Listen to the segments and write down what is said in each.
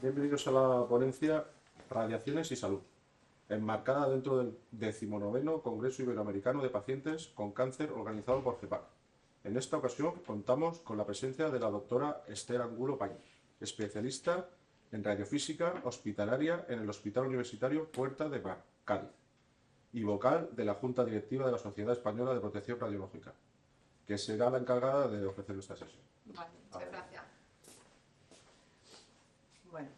Bienvenidos a la ponencia Radiaciones y Salud, enmarcada dentro del 19º Congreso Iberoamericano de Pacientes con Cáncer organizado por CEPAC. En esta ocasión contamos con la presencia de la doctora Esther Angulo Payne, especialista en radiofísica hospitalaria en el Hospital Universitario Puerta de Mar, Cádiz, y vocal de la Junta Directiva de la Sociedad Española de Protección Radiológica, que será la encargada de ofrecer esta sesión. Vale, muchas gracias. Bueno,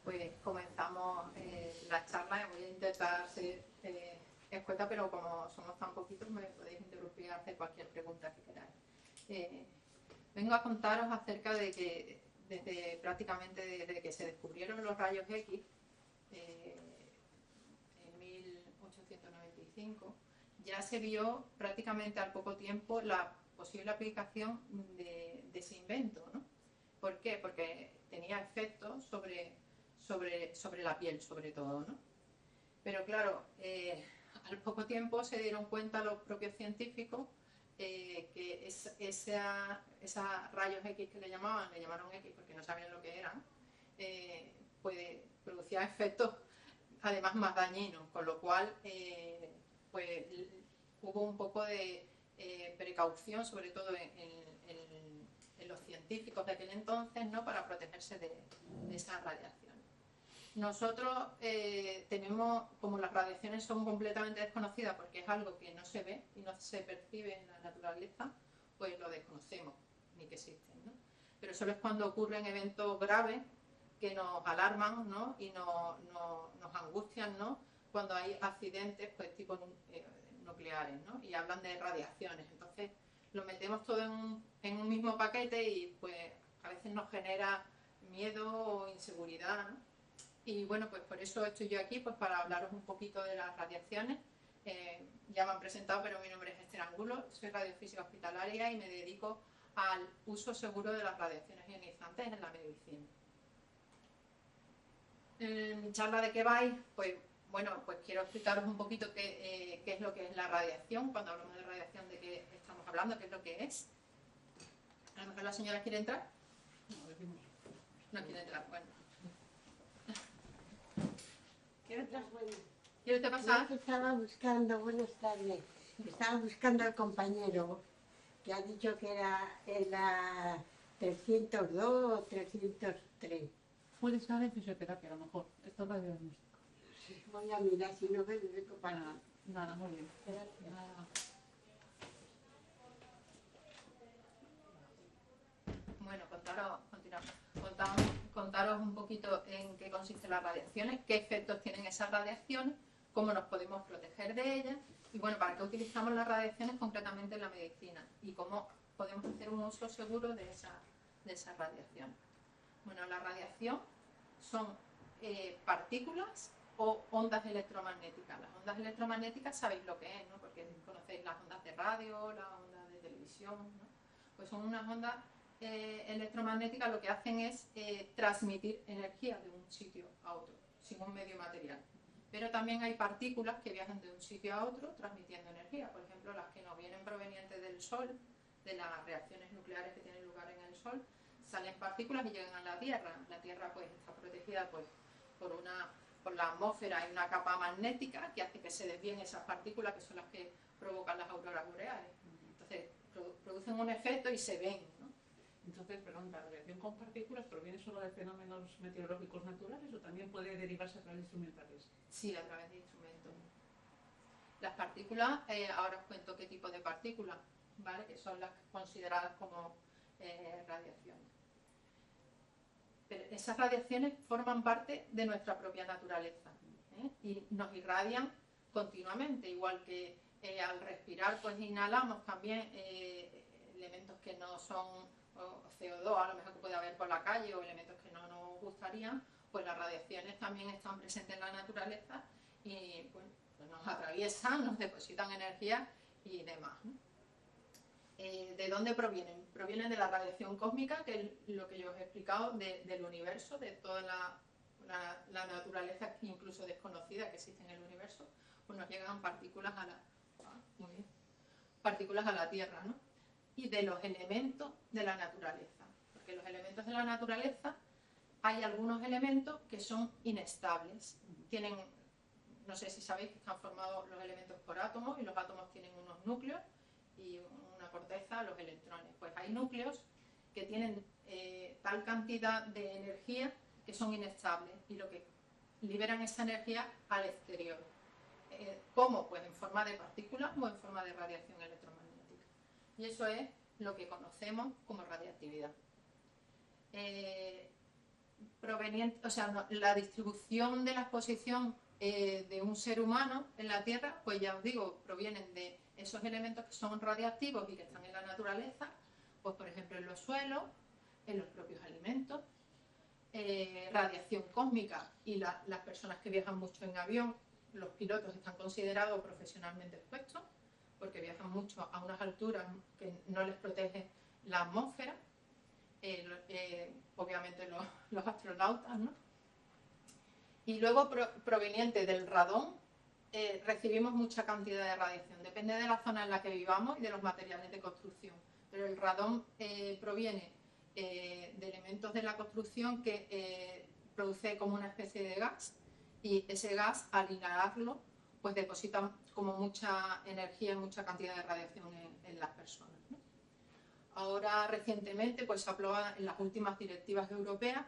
pues comenzamos la charla. Voy a intentar ser escueta, pero como somos tan poquitos, me podéis interrumpir y hacer cualquier pregunta que queráis. Vengo a contaros acerca de que prácticamente desde que se descubrieron los rayos X, en 1895, ya se vio prácticamente al poco tiempo la posible aplicación de ese invento, ¿no? ¿Por qué? Porque tenía efectos sobre la piel, sobre todo, ¿no? Pero claro, al poco tiempo se dieron cuenta los propios científicos que esos rayos X que le llamaron X porque no sabían lo que eran, pues producía efectos además más dañinos, con lo cual pues hubo un poco de precaución, sobre todo en los científicos de aquel entonces, ¿no?, para protegerse de esa radiación. Nosotros tenemos, como las radiaciones son completamente desconocidas porque es algo que no se ve y no se percibe en la naturaleza, pues lo desconocemos, ni que existen, ¿no? Pero solo es cuando ocurren eventos graves que nos alarman, ¿no?, y nos angustian, ¿no?, cuando hay accidentes pues tipo nucleares, ¿no?, y hablan de radiaciones. Entonces lo metemos todo en un mismo paquete y pues a veces nos genera miedo o inseguridad, ¿no? Y bueno, pues por eso estoy yo aquí, pues para hablaros un poquito de las radiaciones. Ya me han presentado, pero mi nombre es Esther Angulo, soy radiofísica hospitalaria y me dedico al uso seguro de las radiaciones ionizantes en la medicina. En mi charla, ¿de qué vais? Pues bueno, pues quiero explicaros un poquito qué es lo que es la radiación. Cuando hablamos de radiación, ¿de qué estamos hablando? ¿Qué es lo que es? A lo mejor la señora quiere entrar. No quiere entrar, bueno. ¿Quiere usted pasar? Estaba buscando, buenas tardes, estaba buscando al compañero que ha dicho que era la 302 o 303. Puede estar en fisioterapia, a lo mejor. Esto es radiodiagnóstico. Voy a mirar, si no me dedico para nada. Nada, muy bien. Gracias. Nada. Bueno, contaros un poquito en qué consisten las radiaciones, qué efectos tienen esas radiaciones, cómo nos podemos proteger de ellas y bueno, para qué utilizamos las radiaciones concretamente en la medicina y cómo podemos hacer un uso seguro de esas radiaciones. Bueno, la radiación son partículas o ondas electromagnéticas. Las ondas electromagnéticas sabéis lo que es, ¿no?, porque conocéis las ondas de radio, las ondas de televisión, ¿no? Pues son unas ondas electromagnéticas, lo que hacen es transmitir energía de un sitio a otro, sin un medio material. Pero también hay partículas que viajan de un sitio a otro transmitiendo energía, por ejemplo, las que nos vienen provenientes del Sol, de las reacciones nucleares que tienen lugar en el Sol, salen partículas y llegan a la Tierra. La Tierra pues está protegida pues por la atmósfera, hay una capa magnética que hace que se desvíen esas partículas, que son las que provocan las auroras boreales. Entonces producen un efecto y se ven, ¿no? Entonces, perdón, ¿la radiación con partículas proviene solo de fenómenos meteorológicos naturales o también puede derivarse a través de instrumentales? Sí, a través de instrumentos. Las partículas, ahora os cuento qué tipo de partículas, ¿vale?, que son las consideradas como radiaciones. Pero esas radiaciones forman parte de nuestra propia naturaleza, ¿eh? Y nos irradian continuamente, igual que al respirar pues inhalamos también elementos que no son CO2, a lo mejor que puede haber por la calle, o elementos que no nos gustarían, pues las radiaciones también están presentes en la naturaleza y bueno, pues nos atraviesan, nos depositan energía y demás, ¿no? ¿De dónde provienen? Provienen de la radiación cósmica, que es lo que yo os he explicado, del universo, de toda la naturaleza incluso desconocida que existe en el universo. Pues nos llegan partículas a la Tierra, ¿no? Y de los elementos de la naturaleza, porque los elementos de la naturaleza hay algunos elementos que son inestables. Tienen, no sé si sabéis que están formados los elementos por átomos y los átomos tienen unos núcleos y una corteza, los electrones. Pues hay núcleos que tienen tal cantidad de energía que son inestables y lo que liberan esa energía al exterior. ¿Cómo? Pues en forma de partículas o en forma de radiación electromagnética. Y eso es lo que conocemos como radiactividad. O sea, la distribución de la exposición de un ser humano en la Tierra, pues ya os digo, provienen de esos elementos que son radiactivos y que están en la naturaleza, pues por ejemplo en los suelos, en los propios alimentos, radiación cósmica y las personas que viajan mucho en avión, los pilotos están considerados profesionalmente expuestos porque viajan mucho a unas alturas que no les protege la atmósfera, obviamente los astronautas, ¿no? Y luego proveniente del radón recibimos mucha cantidad de radiación, depende de la zona en la que vivamos y de los materiales de construcción, pero el radón proviene de elementos de la construcción que produce como una especie de gas y ese gas al inhalarlo pues deposita como mucha energía y mucha cantidad de radiación en las personas, ¿no? Ahora recientemente pues se aprueba en las últimas directivas europeas,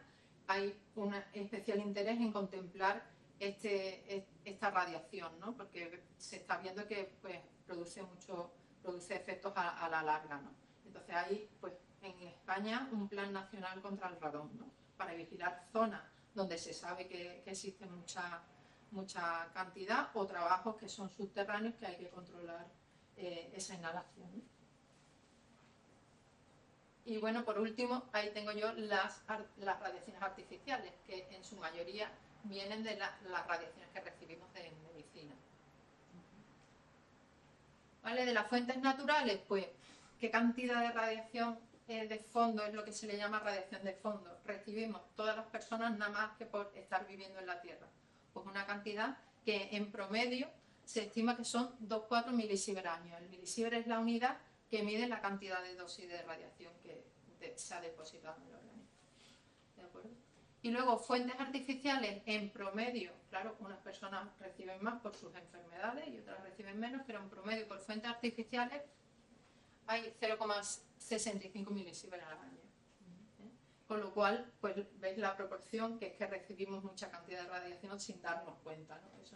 hay un especial interés en contemplar esta radiación, ¿no? Porque se está viendo que pues, produce efectos a la larga, ¿no? Entonces hay pues en España un plan nacional contra el radón, ¿no? Para vigilar zonas donde se sabe que existe mucha cantidad o trabajos que son subterráneos que hay que controlar esa inhalación, ¿no? Y bueno, por último, ahí tengo yo las radiaciones artificiales, que en su mayoría vienen de las radiaciones que recibimos de medicina. ¿Vale? De las fuentes naturales, pues, ¿qué cantidad de radiación de fondo es lo que se le llama radiación de fondo? Recibimos todas las personas nada más que por estar viviendo en la Tierra. Pues una cantidad que en promedio se estima que son 2,4 milisievert años. El milisievert es la unidad que mide la cantidad de dosis de radiación que se ha depositado en el organismo. ¿De acuerdo? Y luego, fuentes artificiales, en promedio, claro, unas personas reciben más por sus enfermedades y otras reciben menos, pero en promedio por fuentes artificiales hay 0,65 milisievert al año. Con lo cual, pues veis la proporción, que es que recibimos mucha cantidad de radiación sin darnos cuenta, ¿no? Eso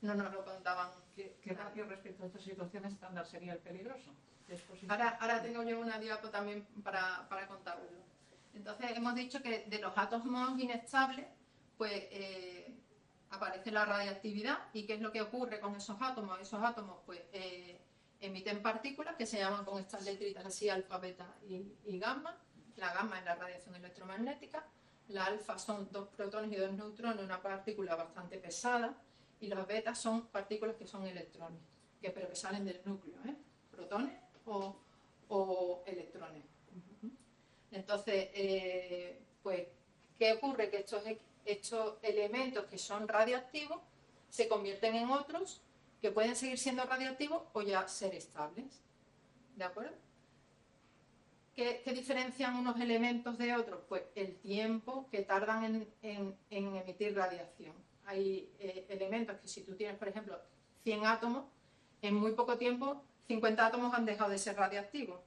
no nos lo contaban. ¿Qué ratio respecto a esta situación estándar sería el peligroso? Ahora tengo yo una diapo también para contarlo. Entonces hemos dicho que de los átomos inestables pues aparece la radiactividad. ¿Y qué es lo que ocurre con esos átomos? Esos átomos pues emiten partículas que se llaman con estas letritas así alfa, beta y gamma. La gamma es la radiación electromagnética, la alfa son 2 protones y 2 neutrones, una partícula bastante pesada, y los betas son partículas que son electrones, pero que salen del núcleo, protones o electrones. Entonces, pues, ¿qué ocurre? Que estos elementos que son radiactivos se convierten en otros que pueden seguir siendo radiactivos o ya ser estables. ¿De acuerdo? ¿Qué diferencian unos elementos de otros? Pues el tiempo que tardan en emitir radiación. Hay elementos que si tú tienes, por ejemplo, 100 átomos, en muy poco tiempo 50 átomos han dejado de ser radiactivos.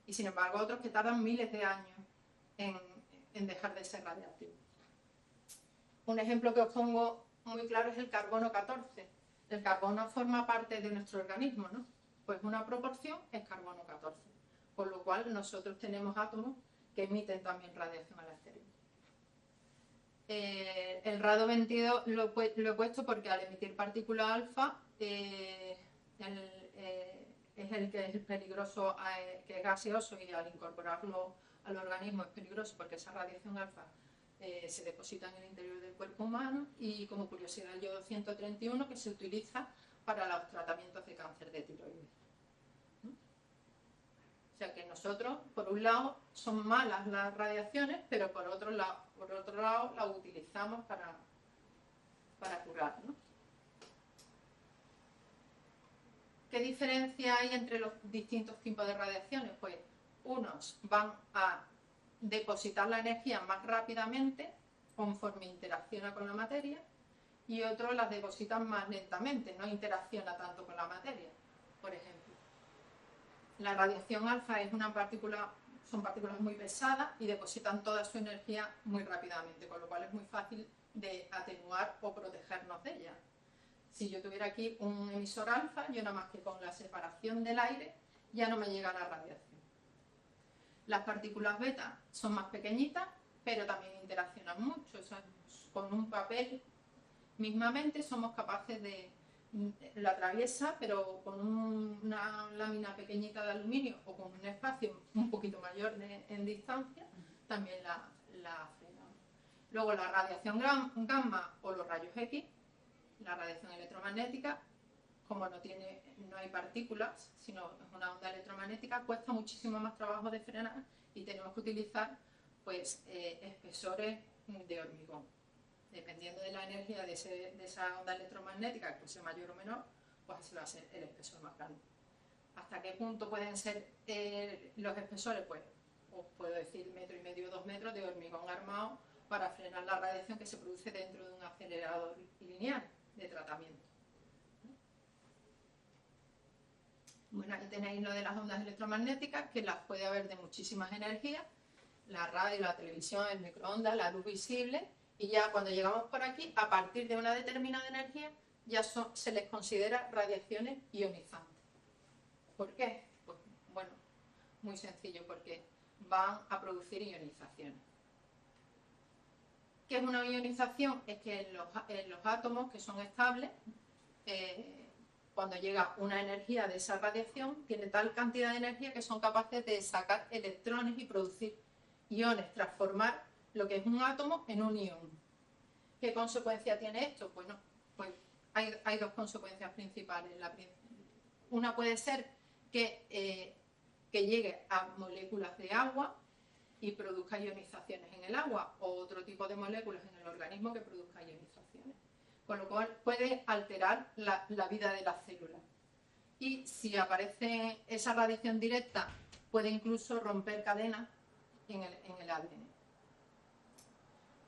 Y sin embargo otros que tardan miles de años en dejar de ser radiactivos. Un ejemplo que os pongo muy claro es el carbono 14. El carbono forma parte de nuestro organismo, ¿no? Pues una proporción es carbono 14. Por lo cual nosotros tenemos átomos que emiten también radiación al exterior. El rado 22 lo he puesto porque al emitir partícula alfa es el que es peligroso, que es gaseoso, y al incorporarlo al organismo es peligroso porque esa radiación alfa se deposita en el interior del cuerpo humano. Y como curiosidad, el yodo 131, que se utiliza para los tratamientos de cáncer de tiroides. O sea que nosotros, por un lado, son malas las radiaciones, pero por otro lado las utilizamos para curar, ¿no? ¿Qué diferencia hay entre los distintos tipos de radiaciones? Pues unos van a depositar la energía más rápidamente conforme interacciona con la materia, y otros las depositan más lentamente, no interacciona tanto con la materia. Por ejemplo, la radiación alfa es una partícula, son partículas muy pesadas y depositan toda su energía muy rápidamente, con lo cual es muy fácil de atenuar o protegernos de ella. Si yo tuviera aquí un emisor alfa, yo nada más que con la separación del aire ya no me llega la radiación. Las partículas beta son más pequeñitas, pero también interaccionan mucho. O sea, con un papel mismamente somos capaces de... lo atraviesa, pero con una lámina pequeñita de aluminio o con un espacio un poquito mayor en distancia, también la frenamos. Luego la radiación gamma o los rayos X, la radiación electromagnética, como no hay partículas, sino es una onda electromagnética, cuesta muchísimo más trabajo de frenar y tenemos que utilizar pues espesores de hormigón. Dependiendo de la energía de esa onda electromagnética, que sea mayor o menor, pues así va a ser el espesor más grande. ¿Hasta qué punto pueden ser los espesores? Pues os puedo decir 1,5 metros, 2 metros de hormigón armado para frenar la radiación que se produce dentro de un acelerador lineal de tratamiento. Bueno, ahí tenéis lo de las ondas electromagnéticas, que las puede haber de muchísimas energías: la radio, la televisión, el microondas, la luz visible. Y ya cuando llegamos por aquí, a partir de una determinada energía, ya se les considera radiaciones ionizantes. ¿Por qué? Pues bueno, muy sencillo, porque van a producir ionizaciones. ¿Qué es una ionización? Es que en los átomos, que son estables, cuando llega una energía de esa radiación, tiene tal cantidad de energía que son capaces de sacar electrones y producir iones, transformar lo que es un átomo en un ion. ¿Qué consecuencia tiene esto? Bueno, pues hay dos consecuencias principales. Una puede ser que llegue a moléculas de agua y produzca ionizaciones en el agua, o otro tipo de moléculas en el organismo que produzca ionizaciones. Con lo cual puede alterar la vida de las células. Y si aparece esa radiación directa, puede incluso romper cadenas en el ADN.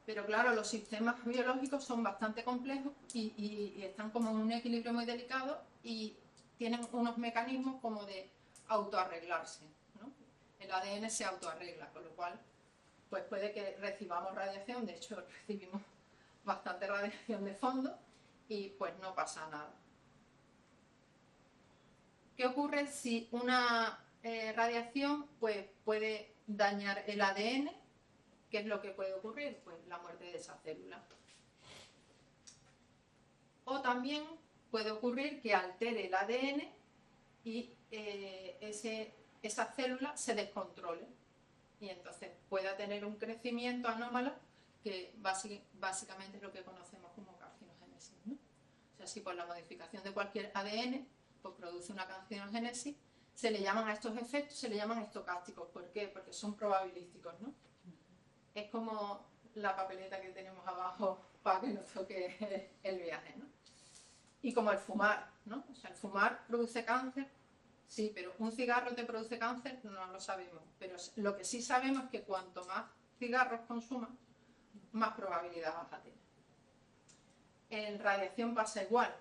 Pero claro, los sistemas biológicos son bastante complejos y están como en un equilibrio muy delicado y tienen unos mecanismos como de autoarreglarse, ¿no? El ADN se autoarregla, con lo cual pues puede que recibamos radiación. De hecho recibimos bastante radiación de fondo y pues no pasa nada. ¿Qué ocurre si una radiación pues puede dañar el ADN? ¿Qué es lo que puede ocurrir? Pues la muerte de esa célula. O también puede ocurrir que altere el ADN y esa célula se descontrole y entonces pueda tener un crecimiento anómalo que básicamente es lo que conocemos como carcinogénesis, ¿no? O sea, si por la modificación de cualquier ADN pues produce una carcinogénesis, se le llaman a estos efectos, se le llaman estocásticos. ¿Por qué? Porque son probabilísticos, ¿no? Es como la papeleta que tenemos abajo para que nos toque el viaje, ¿no? Y como el fumar, ¿no? O sea, el fumar produce cáncer, sí, pero ¿un cigarro te produce cáncer? No lo sabemos. Pero lo que sí sabemos es que cuanto más cigarros consumas, más probabilidad vas a tener. En radiación pasa igual.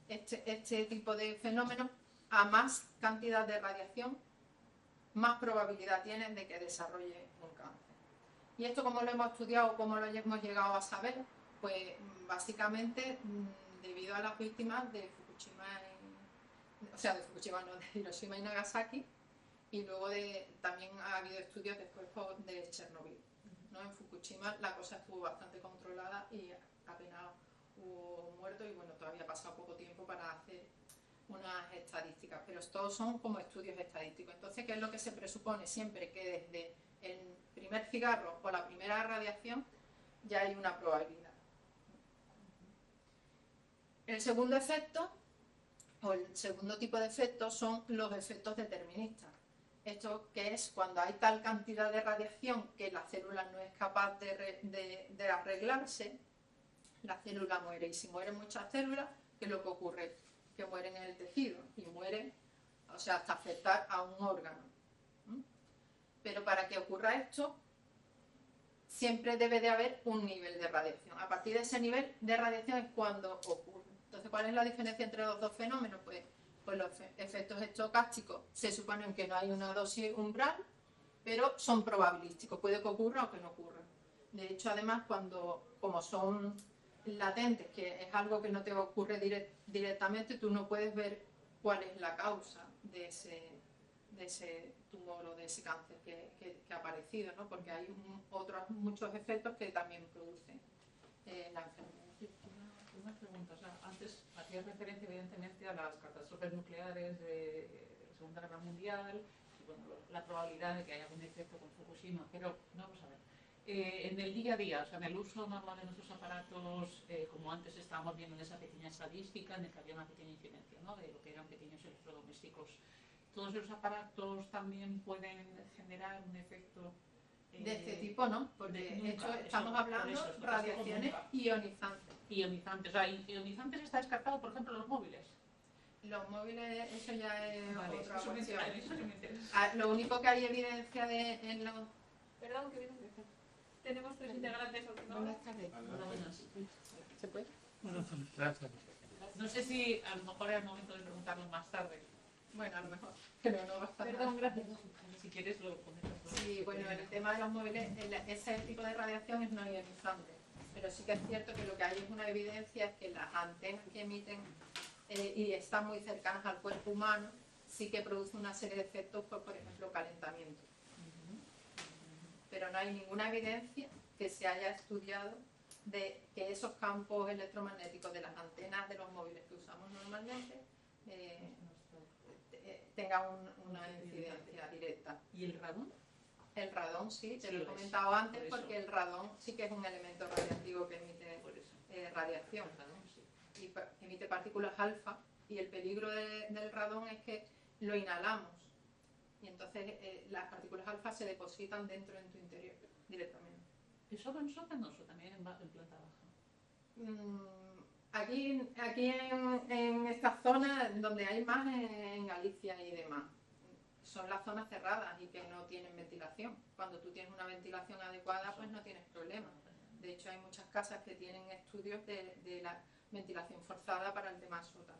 Este tipo de fenómenos, a más cantidad de radiación, más probabilidad tienen de que desarrolle un cáncer. ¿Y esto cómo lo hemos estudiado, cómo lo hemos llegado a saber? Pues básicamente debido a las víctimas de Fukushima, de Fukushima no, de Hiroshima y Nagasaki, y luego también ha habido estudios después de Chernobyl, ¿no? En Fukushima la cosa estuvo bastante controlada y apenas hubo muertos y bueno, todavía ha pasado poco tiempo para hacer unas estadísticas, pero todos son como estudios estadísticos. Entonces, ¿qué es lo que se presupone? Siempre que desde el primer cigarro o la primera radiación ya hay una probabilidad. El segundo efecto, o el segundo tipo de efectos, son los efectos deterministas. Esto que es cuando hay tal cantidad de radiación que la célula no es capaz de arreglarse, la célula muere. Y si mueren muchas células, ¿qué es lo que ocurre? Que mueren en el tejido y mueren, o sea, hasta afectar a un órgano. Pero para que ocurra esto, siempre debe de haber un nivel de radiación. A partir de ese nivel de radiación es cuando ocurre. Entonces, ¿cuál es la diferencia entre los dos fenómenos? Pues los efectos estocásticos se suponen que no hay una dosis umbral, pero son probabilísticos. Puede que ocurra o que no ocurra. De hecho, además, como son latentes, que es algo que no te ocurre directamente, tú no puedes ver cuál es la causa de ese tumor o de ese cáncer que ha aparecido, ¿no? Porque hay otros muchos efectos que también producen la enfermedad. Una pregunta, o sea, antes hacías referencia evidentemente a las catástrofes nucleares de la Segunda Guerra Mundial y bueno, la probabilidad de que haya algún efecto con Fukushima, pero vamos a ver, en el día a día, o sea, en el uso normal de nuestros aparatos, como antes estábamos viendo en esa pequeña estadística en la que había una pequeña incidencia, ¿no?, de lo que eran pequeños electrodomésticos, ¿todos esos aparatos también pueden generar un efecto de este tipo, no? Porque de hecho estamos hablando de radiaciones ionizantes. Ionizantes, o sea, ionizantes está descartado, por ejemplo, los móviles. Los móviles, eso ya es otra cuestión. Eso me interesa. Lo único que hay evidencia en los... Perdón, que viene tenemos 3 integrantes. Buenas tardes. ¿Se puede? Gracias. No sé si a lo mejor era el momento de preguntarlo más tarde. Bueno, a lo mejor, pero no basta. Perdón, gracias. Si quieres lo comentas. Sí, bueno, en el tema de los móviles, ese tipo de radiación es no ionizante. Pero sí que es cierto que lo que hay es una evidencia es que las antenas que emiten y están muy cercanas al cuerpo humano, sí que produce una serie de efectos, pues, por ejemplo, calentamiento. Pero no hay ninguna evidencia que se haya estudiado de que esos campos electromagnéticos de las antenas de los móviles que usamos normalmente tengan una incidencia directa. ¿Y el radón? El radón sí, te Sí, lo he lo es. comentado antes, Por eso. porque el radón sí que es un elemento radiactivo que emite Por eso. radiación. El radón, sí. Y emite partículas alfa, y el peligro del radón es que lo inhalamos y entonces las partículas alfa se depositan dentro en tu interior directamente. ¿Es solo en sótanos o también en planta baja? Aquí en esta zona donde hay más en Galicia y demás, son las zonas cerradas y que no tienen ventilación. Cuando tú tienes una ventilación adecuada, pues no tienes problema. De hecho, hay muchas casas que tienen estudios de la ventilación forzada para el tema sótano.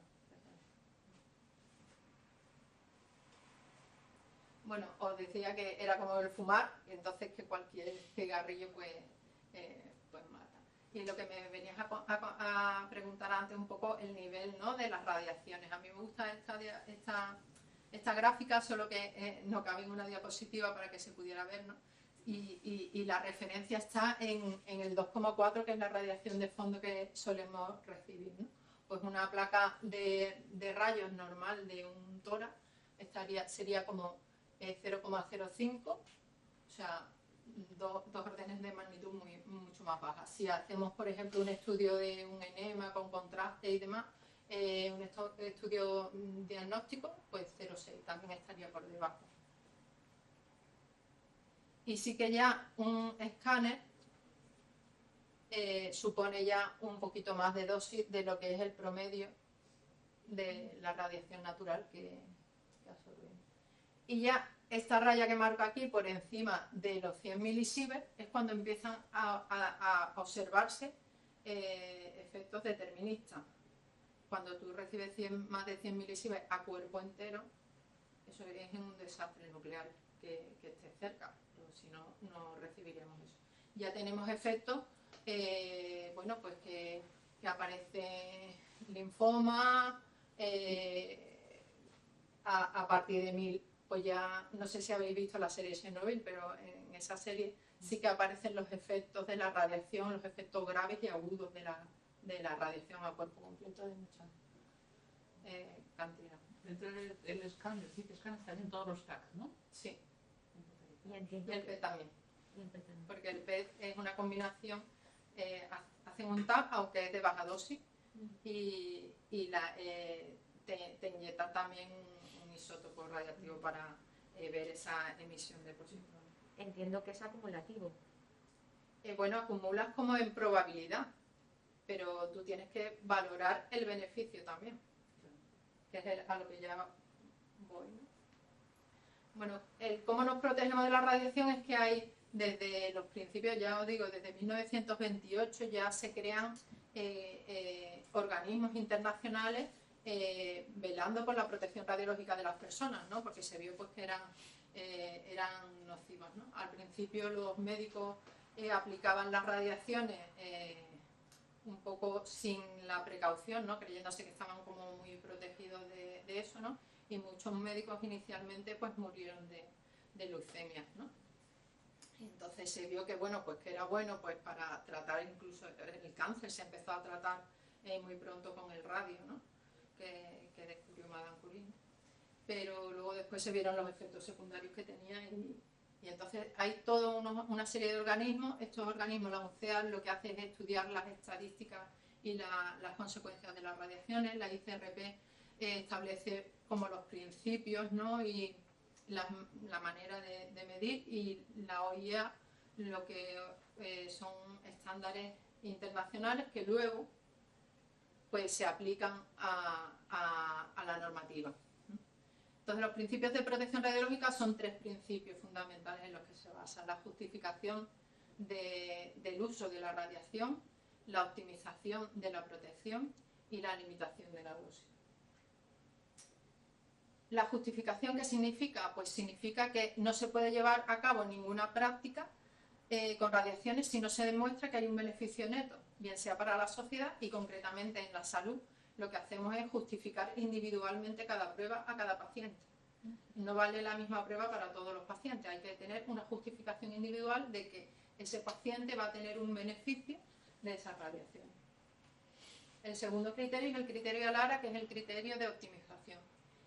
Bueno, os decía que era como el fumar, y entonces que cualquier cigarrillo pues mata. Y lo que me venías a preguntar antes un poco el nivel, ¿no?, de las radiaciones. A mí me gusta esta gráfica, solo que no cabe en una diapositiva para que se pudiera ver, ¿no? Y la referencia está en el 2,4, que es la radiación de fondo que solemos recibir, ¿no? Pues una placa de rayos normal de un tórax sería como 0,05, o sea, dos órdenes de magnitud mucho más bajas. Si hacemos, por ejemplo, un estudio de un enema con contraste y demás, un estudio diagnóstico, pues 0,6 también estaría por debajo. Y sí que ya un escáner supone ya un poquito más de dosis de lo que es el promedio de la radiación natural que absorbemos. Y ya esta raya que marco aquí por encima de los 100 milisieverts es cuando empiezan a observarse efectos deterministas. Cuando tú recibes más de 100 milisieverts a cuerpo entero, eso es un desastre nuclear que esté cerca, pero si no, no recibiríamos eso. Ya tenemos efectos, bueno, pues que aparece linfoma, a partir de 1000, pues ya, no sé si habéis visto la serie Chernobyl, pero en esa serie sí que aparecen los efectos de la radiación, los efectos graves y agudos de la radiación a cuerpo completo de mucha cantidad. Dentro del escáner, el CT scan están en todos los tags, ¿no? Sí. Y Y entiendo el PET también, y empezamos. porque el PET es una combinación, hacen un TAP, aunque es de baja dosis, y te inyectan también un isótopo radiactivo para ver esa emisión de positrones. Entiendo que es acumulativo. Bueno, acumulas como en probabilidad, pero tú tienes que valorar el beneficio también, que es a lo que ya voy, ¿no? Bueno, cómo nos protegemos de la radiación es que hay desde los principios, ya os digo, desde 1928 ya se crean organismos internacionales velando por la protección radiológica de las personas, ¿no? Porque se vio pues que eran nocivas, ¿no? Al principio los médicos aplicaban las radiaciones un poco sin la precaución, ¿no? Creyéndose que estaban como muy protegidos de eso, ¿no? Y muchos médicos inicialmente pues murieron de leucemias, ¿no? Entonces se vio que bueno, pues que era bueno pues para tratar incluso el cáncer. Se empezó a tratar muy pronto con el radio, ¿no? que descubrió Madame Curie. Pero luego después se vieron los efectos secundarios que tenía y entonces hay toda una serie de organismos. Estos organismos, la UNCEAD, lo que hace es estudiar las estadísticas y las consecuencias de las radiaciones. La ICRP establece como los principios, ¿no? Y la manera de medir, y la OIA lo que son estándares internacionales que luego pues se aplican a la normativa. Entonces los principios de protección radiológica son 3 principios fundamentales en los que se basa: la justificación del uso de la radiación, la optimización de la protección y la limitación de la dosis. La justificación, ¿qué significa? Pues significa que no se puede llevar a cabo ninguna práctica con radiaciones si no se demuestra que hay un beneficio neto, bien sea para la sociedad y concretamente en la salud. Lo que hacemos es justificar individualmente cada prueba a cada paciente. No vale la misma prueba para todos los pacientes, hay que tener una justificación individual de que ese paciente va a tener un beneficio de esa radiación. El segundo criterio es el criterio ALARA, que es el criterio de optimización.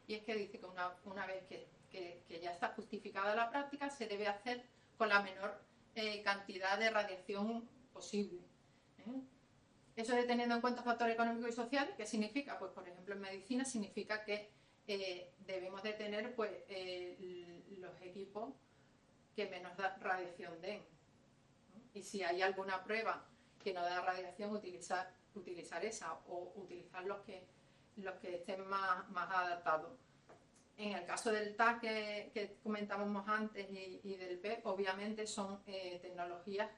Y es que dice que una vez que ya está justificada la práctica, se debe hacer con la menor cantidad de radiación posible. Eso de teniendo en cuenta factores económicos y sociales, ¿qué significa? Pues por ejemplo en medicina significa que debemos de tener pues, los equipos que menos radiación den, ¿no? Y si hay alguna prueba que no da radiación, utilizar esa, o utilizar los que estén más adaptados. En el caso del TAC que comentábamos antes y del PEP, obviamente son tecnologías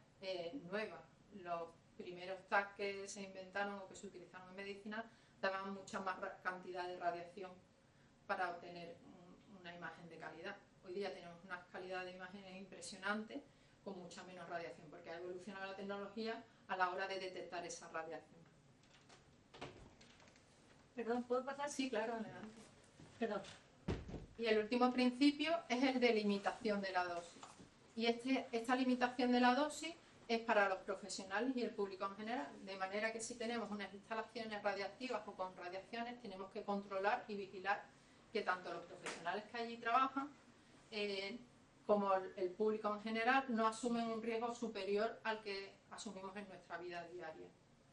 nuevas. Los primeros TAC que se inventaron o que se utilizaron en medicina daban mucha más cantidad de radiación para obtener una imagen de calidad. Hoy día tenemos una calidad de imágenes impresionante con mucha menos radiación, porque ha evolucionado la tecnología a la hora de detectar esa radiación. Perdón, ¿puedo pasar? Sí, claro, adelante. Perdón. Y el último principio es el de limitación de la dosis. Y esta limitación de la dosis es para los profesionales y el público en general, de manera que si tenemos unas instalaciones radiactivas o con radiaciones, tenemos que controlar y vigilar que tanto los profesionales que allí trabajan como el público en general no asumen un riesgo superior al que asumimos en nuestra vida diaria,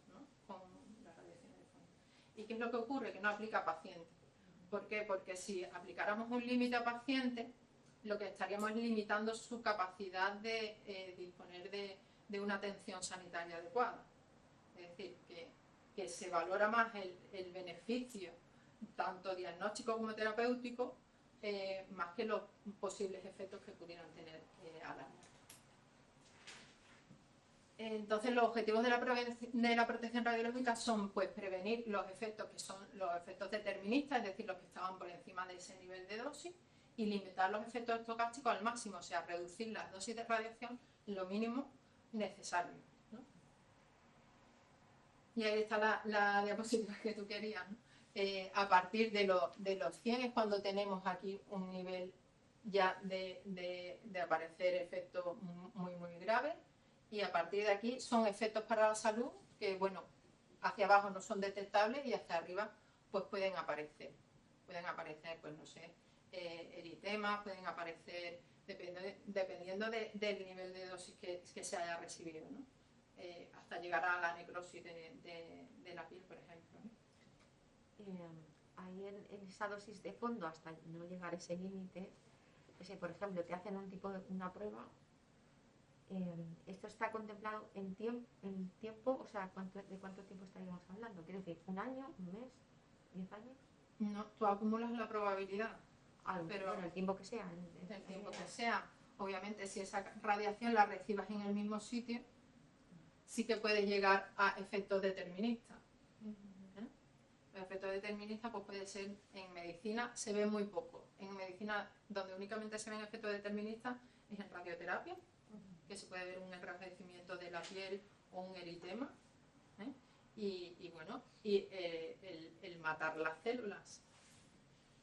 ¿no? Con las radiaciones de fondo. ¿Y qué es lo que ocurre? Que no aplica a pacientes. ¿Por qué? Porque si aplicáramos un límite a pacientes, lo que estaríamos es limitando su capacidad de disponer de una atención sanitaria adecuada. Es decir, que se valora más el beneficio, tanto diagnóstico como terapéutico, más que los posibles efectos que pudieran tener a largo. Entonces, los objetivos de la protección radiológica son pues prevenir los efectos que son los efectos deterministas, es decir, los que estaban por encima de ese nivel de dosis, y limitar los efectos estocásticos al máximo, o sea, reducir las dosis de radiación lo mínimo necesario, ¿no? Y ahí está la diapositiva que tú querías, ¿no? A partir de los 100 es cuando tenemos aquí un nivel ya de aparecer efectos muy, muy graves, y a partir de aquí son efectos para la salud que, bueno, hacia abajo no son detectables y hacia arriba pues pueden aparecer. Pueden aparecer, pues no sé, eritemas, pueden aparecer dependiendo del nivel de dosis que se haya recibido, ¿no? Hasta llegar a la necrosis de la piel, por ejemplo, ¿no? Ahí en esa dosis de fondo, hasta no llegar a ese límite, si por ejemplo te hacen una prueba, esto está contemplado en tiempo, o sea, ¿de cuánto tiempo estaríamos hablando? Quiero decir, ¿un año, un mes, 10 años? No, tú acumulas la probabilidad. Pero bueno, el tiempo que sea. El tiempo que sea. obviamente si esa radiación la recibas en el mismo sitio, sí que puede llegar a efectos deterministas. Los efectos deterministas pues puede ser en medicina, se ve muy poco. En medicina donde únicamente se ven efectos deterministas es en radioterapia, que se puede ver un enrojecimiento de la piel o un eritema, ¿eh? Y bueno, el matar las células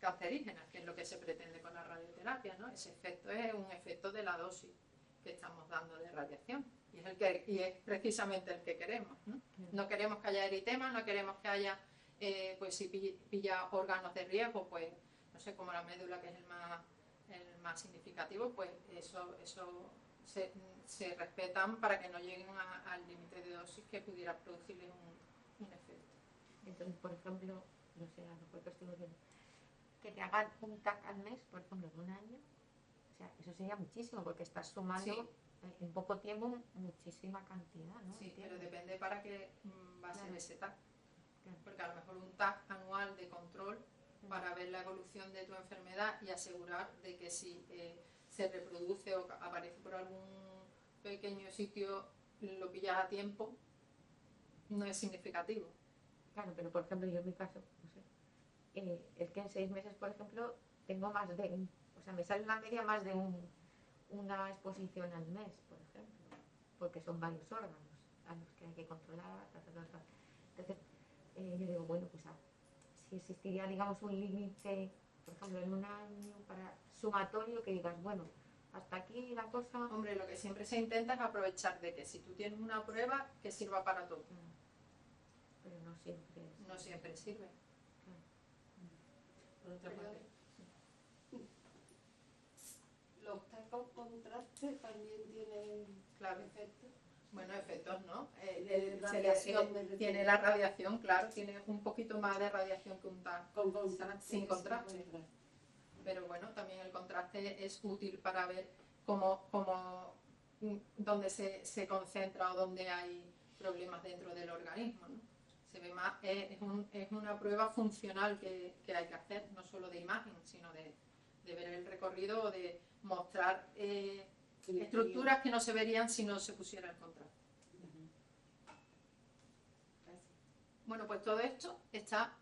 cancerígenas, que es lo que se pretende con la radioterapia, ¿no? Ese efecto es un efecto de la dosis que estamos dando de radiación y es precisamente el que queremos, ¿no? No queremos que haya eritema, no queremos que haya, pues si pilla órganos de riesgo, pues no sé, como la médula, que es el más significativo, pues eso se respetan para que no lleguen al límite de dosis que pudiera producirles un efecto. Entonces, por ejemplo, no sé, a lo mejor que estoy viendo, que te hagan un TAC al mes, por ejemplo, de un año, o sea, eso sería muchísimo, porque estás sumando Sí. En poco tiempo muchísima cantidad, ¿no? Sí, Entiendo. pero depende para qué va a ser Claro. ese TAC. Claro. Porque a lo mejor un TAC anual de control para ver la evolución de tu enfermedad y asegurar de que si se reproduce o aparece por algún pequeño sitio, lo pillas a tiempo, no es significativo. Claro, pero por ejemplo, yo en mi caso, no sé, es que en 6 meses, por ejemplo, tengo más de, o sea, me sale una media más de una exposición al mes, por ejemplo, porque son varios órganos a los que hay que controlar, tal. Entonces, yo digo, bueno, pues si existiría, digamos, un límite, por ejemplo, en un año para sumatorio, que digas, bueno, hasta aquí la cosa. Hombre, lo que siempre se intenta es aprovechar de que si tú tienes una prueba, que sirva para todo. Pero no siempre. No siempre sirve. Por otra parte, Los tacos contraste también tienen Claro. efectos. Bueno, efectos, ¿no? Radiación, me Tiene refiero. la radiación, claro, tiene un poquito más de radiación que un TAC, Con contraste. sin contraste. Pero bueno, también el contraste es útil para ver dónde se concentra o dónde hay problemas dentro del organismo, ¿no? Se ve más, es una prueba funcional que hay que hacer, no solo de imagen, sino de ver el recorrido o de mostrar estructuras que no se verían si no se pusiera el contraste. Bueno, pues todo esto está,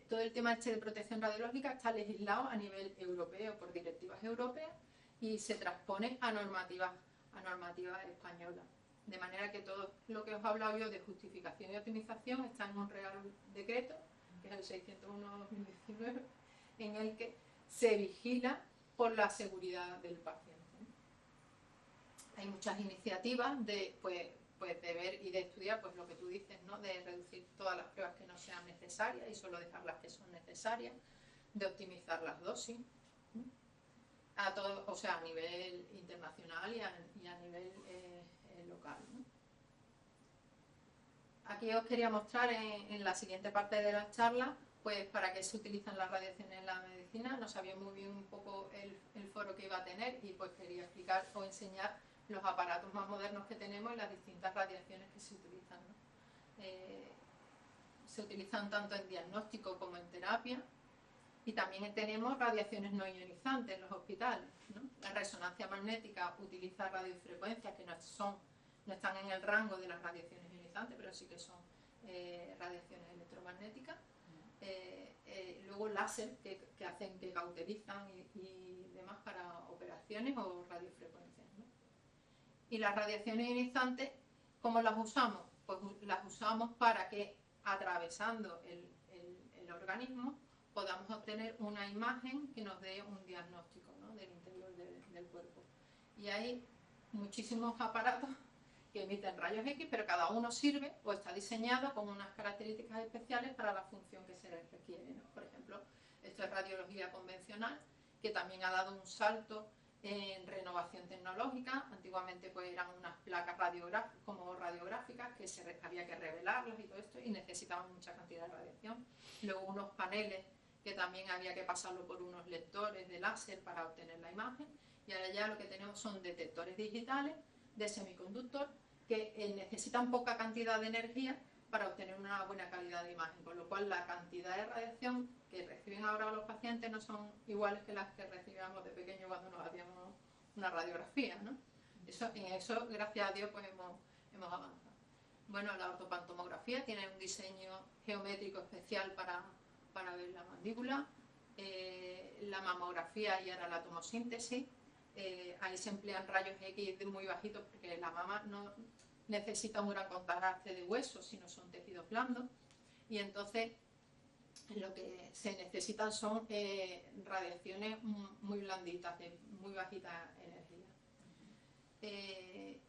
todo el tema de protección radiológica está legislado a nivel europeo por directivas europeas y se transpone a normativas españolas. De manera que todo lo que os he hablado yo de justificación y optimización está en un Real Decreto, que es el 601/2019, en el que se vigila por la seguridad del paciente. Hay muchas iniciativas de ver y de estudiar, pues lo que tú dices, ¿no? De reducir todas las pruebas que no sean necesarias y solo dejar las que son necesarias, de optimizar las dosis, a nivel internacional y a nivel local, ¿no? Aquí os quería mostrar en la siguiente parte de la charla, pues para qué se utilizan las radiaciones en la medicina. No sabía muy bien un poco el foro que iba a tener y pues quería explicar o enseñar los aparatos más modernos que tenemos y las distintas radiaciones que se utilizan, ¿no? Se utilizan tanto en diagnóstico como en terapia y también tenemos radiaciones no ionizantes en los hospitales, ¿no? La resonancia magnética utiliza radiofrecuencias que no están en el rango de las radiaciones ionizantes, pero sí que son radiaciones electromagnéticas. Luego láser que hacen, que cauterizan y demás para operaciones o radiofrecuencias, ¿no? Y las radiaciones ionizantes, ¿cómo las usamos? Pues las usamos para que atravesando el organismo podamos obtener una imagen que nos dé un diagnóstico, ¿no? Del interior del cuerpo. Y hay muchísimos aparatos que emiten rayos X, pero cada uno sirve o está diseñado con unas características especiales para la función que se les requiere, ¿no? Por ejemplo, esto es radiología convencional, que también ha dado un salto en renovación tecnológica. Antiguamente pues eran unas placas radiográficas que había que revelarlas y todo esto y necesitaban mucha cantidad de radiación. Luego unos paneles que también había que pasarlo por unos lectores de láser para obtener la imagen, y ahora ya lo que tenemos son detectores digitales de semiconductor que necesitan poca cantidad de energía para obtener una buena calidad de imagen, con lo cual la cantidad de radiación que reciben ahora los pacientes no son iguales que las que recibíamos de pequeño cuando nos hacíamos una radiografía, ¿no? En eso, gracias a Dios, pues hemos avanzado. Bueno, la ortopantomografía tiene un diseño geométrico especial para ver la mandíbula. La mamografía y ahora la tomosíntesis. Ahí se emplean rayos X muy bajitos porque la mama no necesita un gran contraste de huesos, sino son tejidos blandos. Y entonces lo que se necesitan son radiaciones muy blanditas, de muy bajita energía.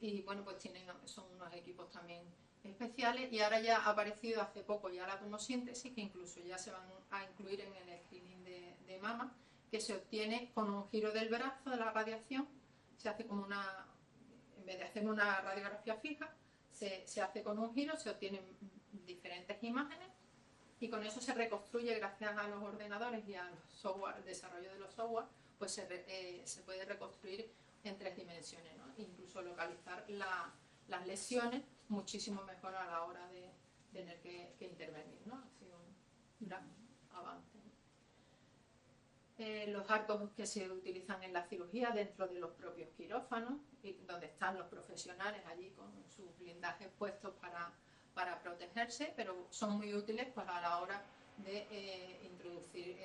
Y bueno, pues son unos equipos también especiales, y ahora ya ha aparecido hace poco ya la tomosíntesis, que incluso ya se van a incluir en el screening de mama, que se obtiene con un giro del brazo de la radiación. Se hace como en vez de hacer una radiografía fija, se hace con un giro, se obtienen diferentes imágenes, y con eso se reconstruye, gracias a los ordenadores y al software, el desarrollo de los software, pues se puede reconstruir en 3 dimensiones, ¿no? Incluso localizar las lesiones muchísimo mejor a la hora de tener que intervenir, ¿no? Ha sido un gran avance. Los arcos que se utilizan en la cirugía dentro de los propios quirófanos, y donde están los profesionales allí con sus blindajes puestos para protegerse, pero son muy útiles pues, a la hora de introducir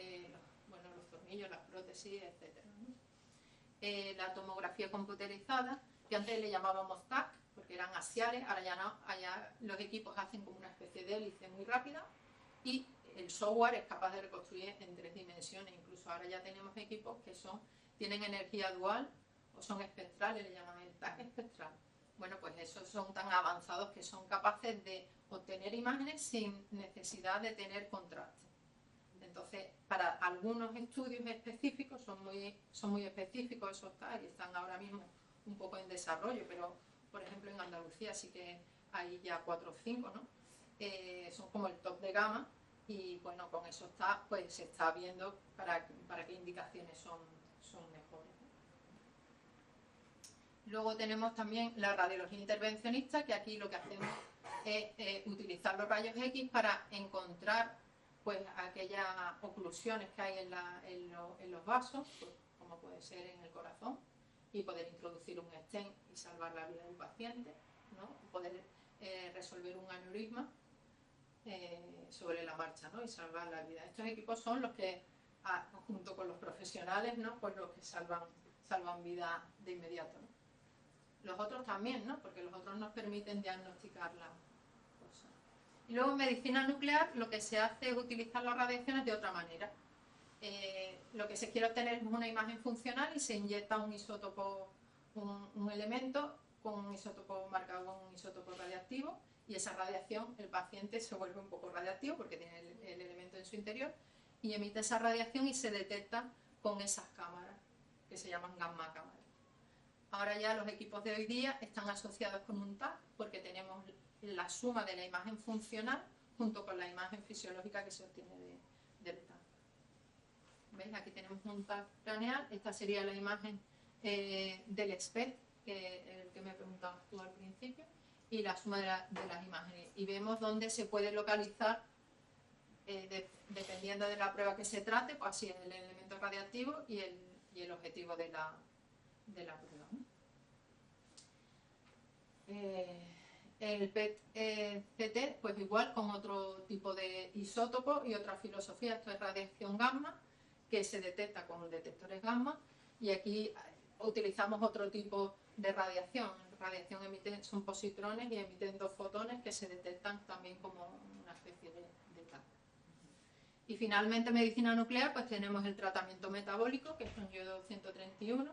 los tornillos, las prótesis, etc. La tomografía computerizada, que antes le llamábamos TAC, porque eran axiales, ahora ya no, allá los equipos hacen como una especie de hélice muy rápida, y el software es capaz de reconstruir en 3 dimensiones. Incluso ahora ya tenemos equipos que tienen energía dual o son espectrales, le llaman el TAC espectral. Bueno, pues esos son tan avanzados que son capaces de obtener imágenes sin necesidad de tener contraste. Entonces, para algunos estudios específicos, son muy específicos esos TAC y están ahora mismo un poco en desarrollo, pero por ejemplo en Andalucía sí que hay ya 4 o 5, ¿no? Son como el top de gama, y bueno, con eso pues se está viendo para qué indicaciones son mejores. Luego tenemos también la radiología intervencionista, que aquí lo que hacemos es utilizar los rayos X para encontrar pues aquellas oclusiones que hay en los vasos, pues, como puede ser en el corazón, y poder introducir un stent y salvar la vida del paciente, ¿no? Poder resolver un aneurisma sobre la marcha, ¿no? Y salvar la vida. Estos equipos son los que, junto con los profesionales, ¿no? Pues los que salvan vida de inmediato, ¿no? Los otros también, ¿no? Porque los otros nos permiten diagnosticar la cosa. Y luego en medicina nuclear lo que se hace es utilizar las radiaciones de otra manera. Lo que se quiere obtener es una imagen funcional y se inyecta un isótopo, un elemento con un isótopo marcado con un isótopo radiactivo, y esa radiación, el paciente se vuelve un poco radiactivo porque tiene el elemento en su interior, y emite esa radiación y se detecta con esas cámaras que se llaman gamma cámaras. Ahora ya los equipos de hoy día están asociados con un TAC porque tenemos la suma de la imagen funcional junto con la imagen fisiológica que se obtiene del TAC. ¿Veis? Aquí tenemos un TAC craneal. Esta sería la imagen del SPECT, el que me preguntabas tú al principio, y la suma de las imágenes. Y vemos dónde se puede localizar, dependiendo de la prueba que se trate, pues así el elemento radiactivo y el objetivo de la prueba, ¿no? El PET-CT, pues igual con otro tipo de isótopo y otra filosofía. Esto es radiación gamma, que se detecta con detectores gamma, y aquí utilizamos otro tipo de radiación. Radiación son positrones y emiten 2 fotones que se detectan también como una especie de TAC. Y finalmente, medicina nuclear, pues tenemos el tratamiento metabólico, que es un yodo 131,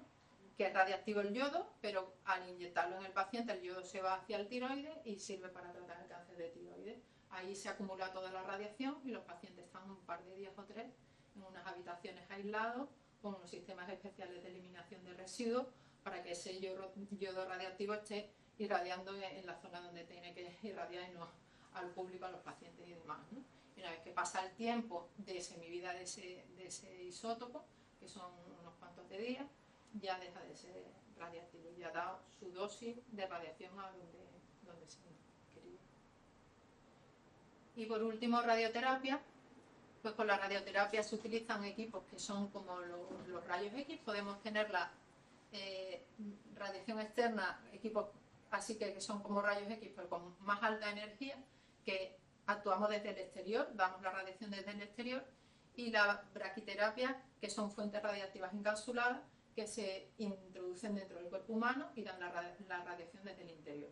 que es radiactivo el yodo, pero al inyectarlo en el paciente el yodo se va hacia el tiroides y sirve para tratar el cáncer de tiroides. Ahí se acumula toda la radiación y los pacientes están un par de días o 3 en unas habitaciones aisladas con unos sistemas especiales de eliminación de residuos para que ese yodo radiactivo esté irradiando en la zona donde tiene que irradiar y no al público, a los pacientes y demás, ¿no? Y una vez que pasa el tiempo de semivida de ese isótopo, que son unos cuantos de días, ya deja de ser radiactivo, ya ha dado su dosis de radiación a donde se quería. Y por último, radioterapia. Pues con la radioterapia se utilizan equipos que son como los rayos X. Podemos tener radiación externa, equipos así que son como rayos X, pero con más alta energía, que actuamos desde el exterior, damos la radiación desde el exterior, y la braquiterapia, que son fuentes radiactivas encapsuladas que se introducen dentro del cuerpo humano y dan la radiación desde el interior.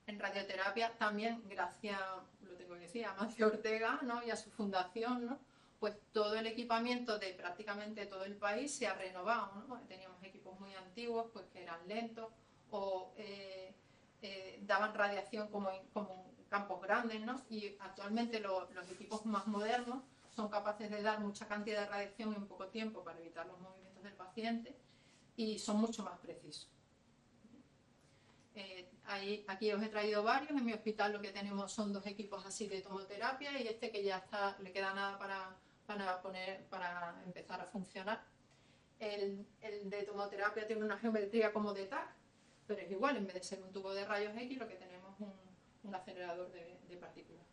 En radioterapia también, gracias, lo tengo que decir, a Amancio Ortega, ¿no?, y a su fundación, ¿no?, pues todo el equipamiento de prácticamente todo el país se ha renovado, ¿no? Teníamos equipos muy antiguos, pues que eran lentos o daban radiación como en campos grandes, ¿no? Y actualmente los equipos más modernos son capaces de dar mucha cantidad de radiación en poco tiempo para evitar los movimientos del paciente y son mucho más precisos. Aquí os he traído varios. En mi hospital lo que tenemos son 2 equipos así de tomoterapia y este que ya está, le queda nada para empezar a funcionar. El de tomoterapia tiene una geometría como de TAC, pero es igual, en vez de ser un tubo de rayos X, lo que tenemos es un acelerador de partículas.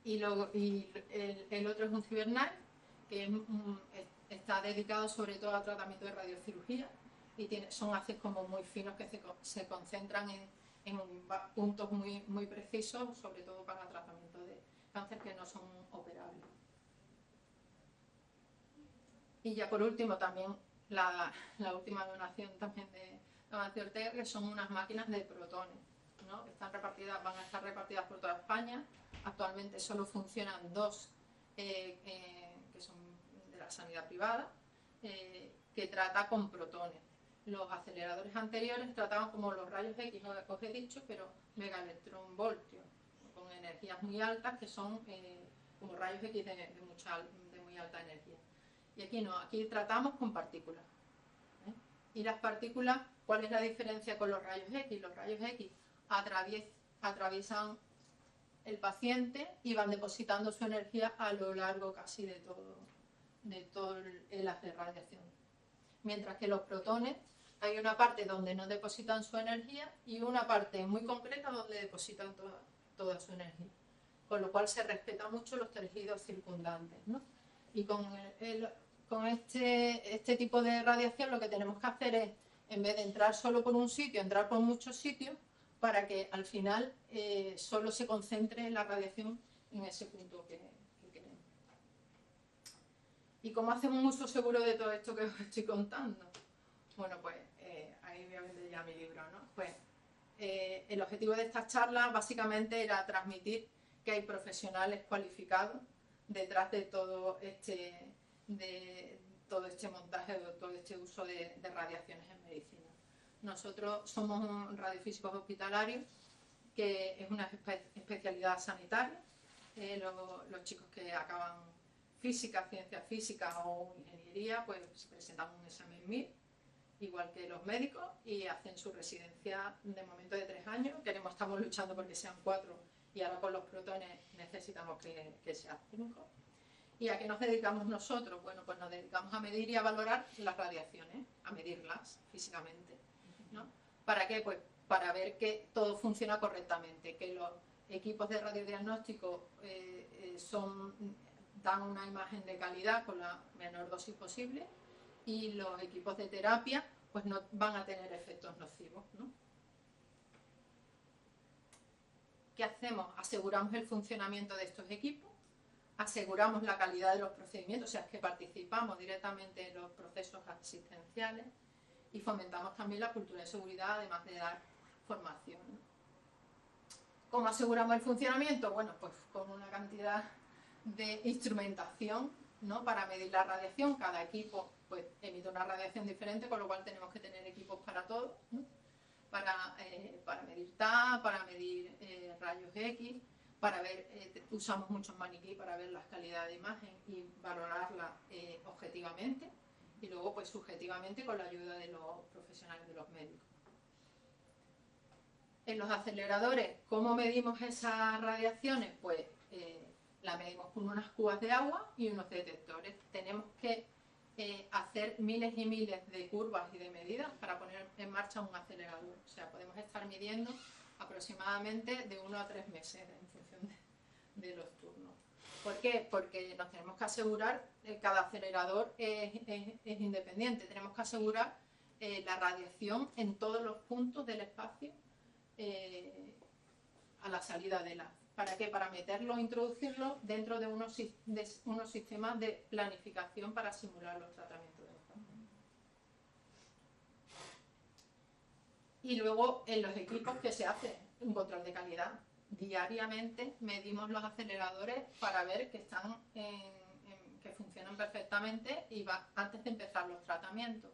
Y el otro es un CyberKnife, que está dedicado sobre todo al tratamiento de radiocirugía y son haces como muy finos que se concentran en puntos muy precisos, sobre todo para tratamiento de cáncer que no son operables. Y ya por último también la última donación también de Amancio Ortega, que son unas máquinas de protones, ¿no? Van a estar repartidas por toda España. Actualmente solo funcionan 2 que son de la sanidad privada, que trata con protones. Los aceleradores anteriores trataban como los rayos X, os he dicho, pero megaelectronvoltios, con energías muy altas que son como rayos X de muy alta energía. Y aquí no, aquí tratamos con partículas. Y las partículas, ¿cuál es la diferencia con los rayos X? Los rayos X atraviesan el paciente y van depositando su energía a lo largo casi de todo el haz de radiación. Mientras que los protones, hay una parte donde no depositan su energía y una parte muy concreta donde depositan toda su energía. Con lo cual se respeta mucho los tejidos circundantes, ¿no? Y con este tipo de radiación lo que tenemos que hacer es, en vez de entrar solo por un sitio, entrar por muchos sitios para que al final solo se concentre la radiación en ese punto que queremos. ¿Y cómo hacemos un uso seguro de todo esto que os estoy contando? Bueno, pues ahí voy a vender ya mi libro, ¿no? Pues el objetivo de estas charlas básicamente era transmitir que hay profesionales cualificados detrás de todo este montaje, de todo este uso de radiaciones en medicina. Nosotros somos un radiofísicos hospitalarios, que es una especialidad sanitaria. Los chicos que acaban física, ciencia física o ingeniería, pues se presentan un examen MIR, igual que los médicos, y hacen su residencia de momento de 3 años. Estamos luchando porque sean 4 y ahora con los protones necesitamos que sean 5. ¿Y a qué nos dedicamos nosotros? Bueno, pues nos dedicamos a medir y a valorar las radiaciones, a medirlas físicamente, ¿no? ¿Para qué? Pues para ver que todo funciona correctamente, que los equipos de radiodiagnóstico dan una imagen de calidad con la menor dosis posible y los equipos de terapia pues no van a tener efectos nocivos, ¿no? ¿Qué hacemos? Aseguramos el funcionamiento de estos equipos, aseguramos la calidad de los procedimientos, o sea, que participamos directamente en los procesos asistenciales y fomentamos también la cultura de seguridad, además de dar formación, ¿no? ¿Cómo aseguramos el funcionamiento? Bueno, pues con una cantidad de instrumentación, ¿no?, para medir la radiación. Cada equipo pues emite una radiación diferente, con lo cual tenemos que tener equipos para todo, ¿no? Para medir TAC, para medir rayos X, para ver, usamos muchos maniquí para ver las calidades de imagen y valorarla objetivamente, y luego pues subjetivamente con la ayuda de los profesionales, de los médicos. En los aceleradores, ¿cómo medimos esas radiaciones? Pues la medimos con unas cubas de agua y unos detectores. Tenemos que hacer miles y miles de curvas y de medidas para poner en marcha un acelerador. O sea, podemos estar midiendo aproximadamente de 1 a 3 meses en función de los turnos. ¿Por qué? Porque nos tenemos que asegurar, cada acelerador es independiente, tenemos que asegurar la radiación en todos los puntos del espacio a la salida de la. ¿Para qué? Para meterlo, introducirlo dentro de unos sistemas de planificación para simular los tratamientos de los pacientes. Y luego en los equipos que se hace un control de calidad. Diariamente medimos los aceleradores para ver que están que funcionan perfectamente y antes de empezar los tratamientos.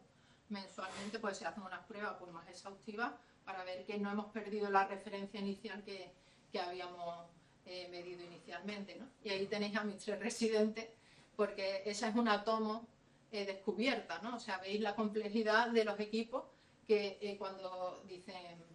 Mensualmente pues se hacen unas pruebas pues, más exhaustivas para ver que no hemos perdido la referencia inicial que habíamos medido inicialmente, ¿no? Y ahí tenéis a mis 3 residentes, porque esa es una tomo descubierta, ¿no? O sea, veis la complejidad de los equipos que cuando dicen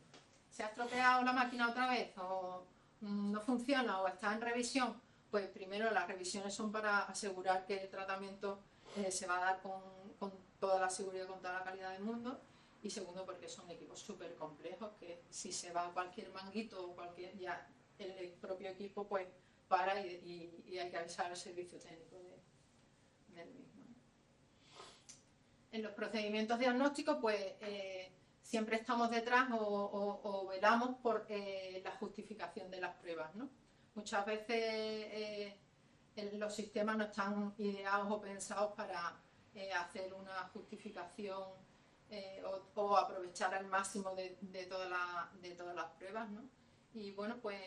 se ha estropeado la máquina otra vez o no funciona o está en revisión, pues primero las revisiones son para asegurar que el tratamiento se va a dar con toda la seguridad, con toda la calidad del mundo, y segundo porque son equipos súper complejos que si se va cualquier manguito o cualquier, ya el propio equipo pues para y hay que avisar al servicio técnico del mismo. En los procedimientos diagnósticos pues siempre estamos detrás o velamos por la justificación de las pruebas, ¿no? Muchas veces los sistemas no están ideados o pensados para hacer una justificación o aprovechar al máximo de todas las pruebas, ¿no? Y bueno, pues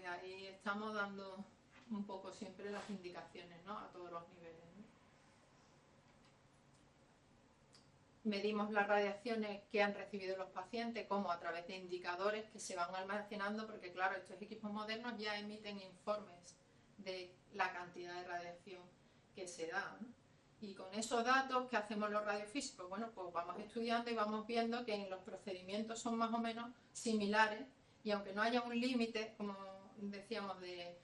ahí estamos dando un poco siempre las indicaciones, ¿no? A todos los niveles, ¿no? Medimos las radiaciones que han recibido los pacientes, como a través de indicadores que se van almacenando, porque claro, estos equipos modernos ya emiten informes de la cantidad de radiación que se da, ¿no? Y con esos datos, ¿qué hacemos los radiofísicos? Bueno, pues vamos estudiando y vamos viendo que los procedimientos son más o menos similares, y aunque no haya un límite, como decíamos, de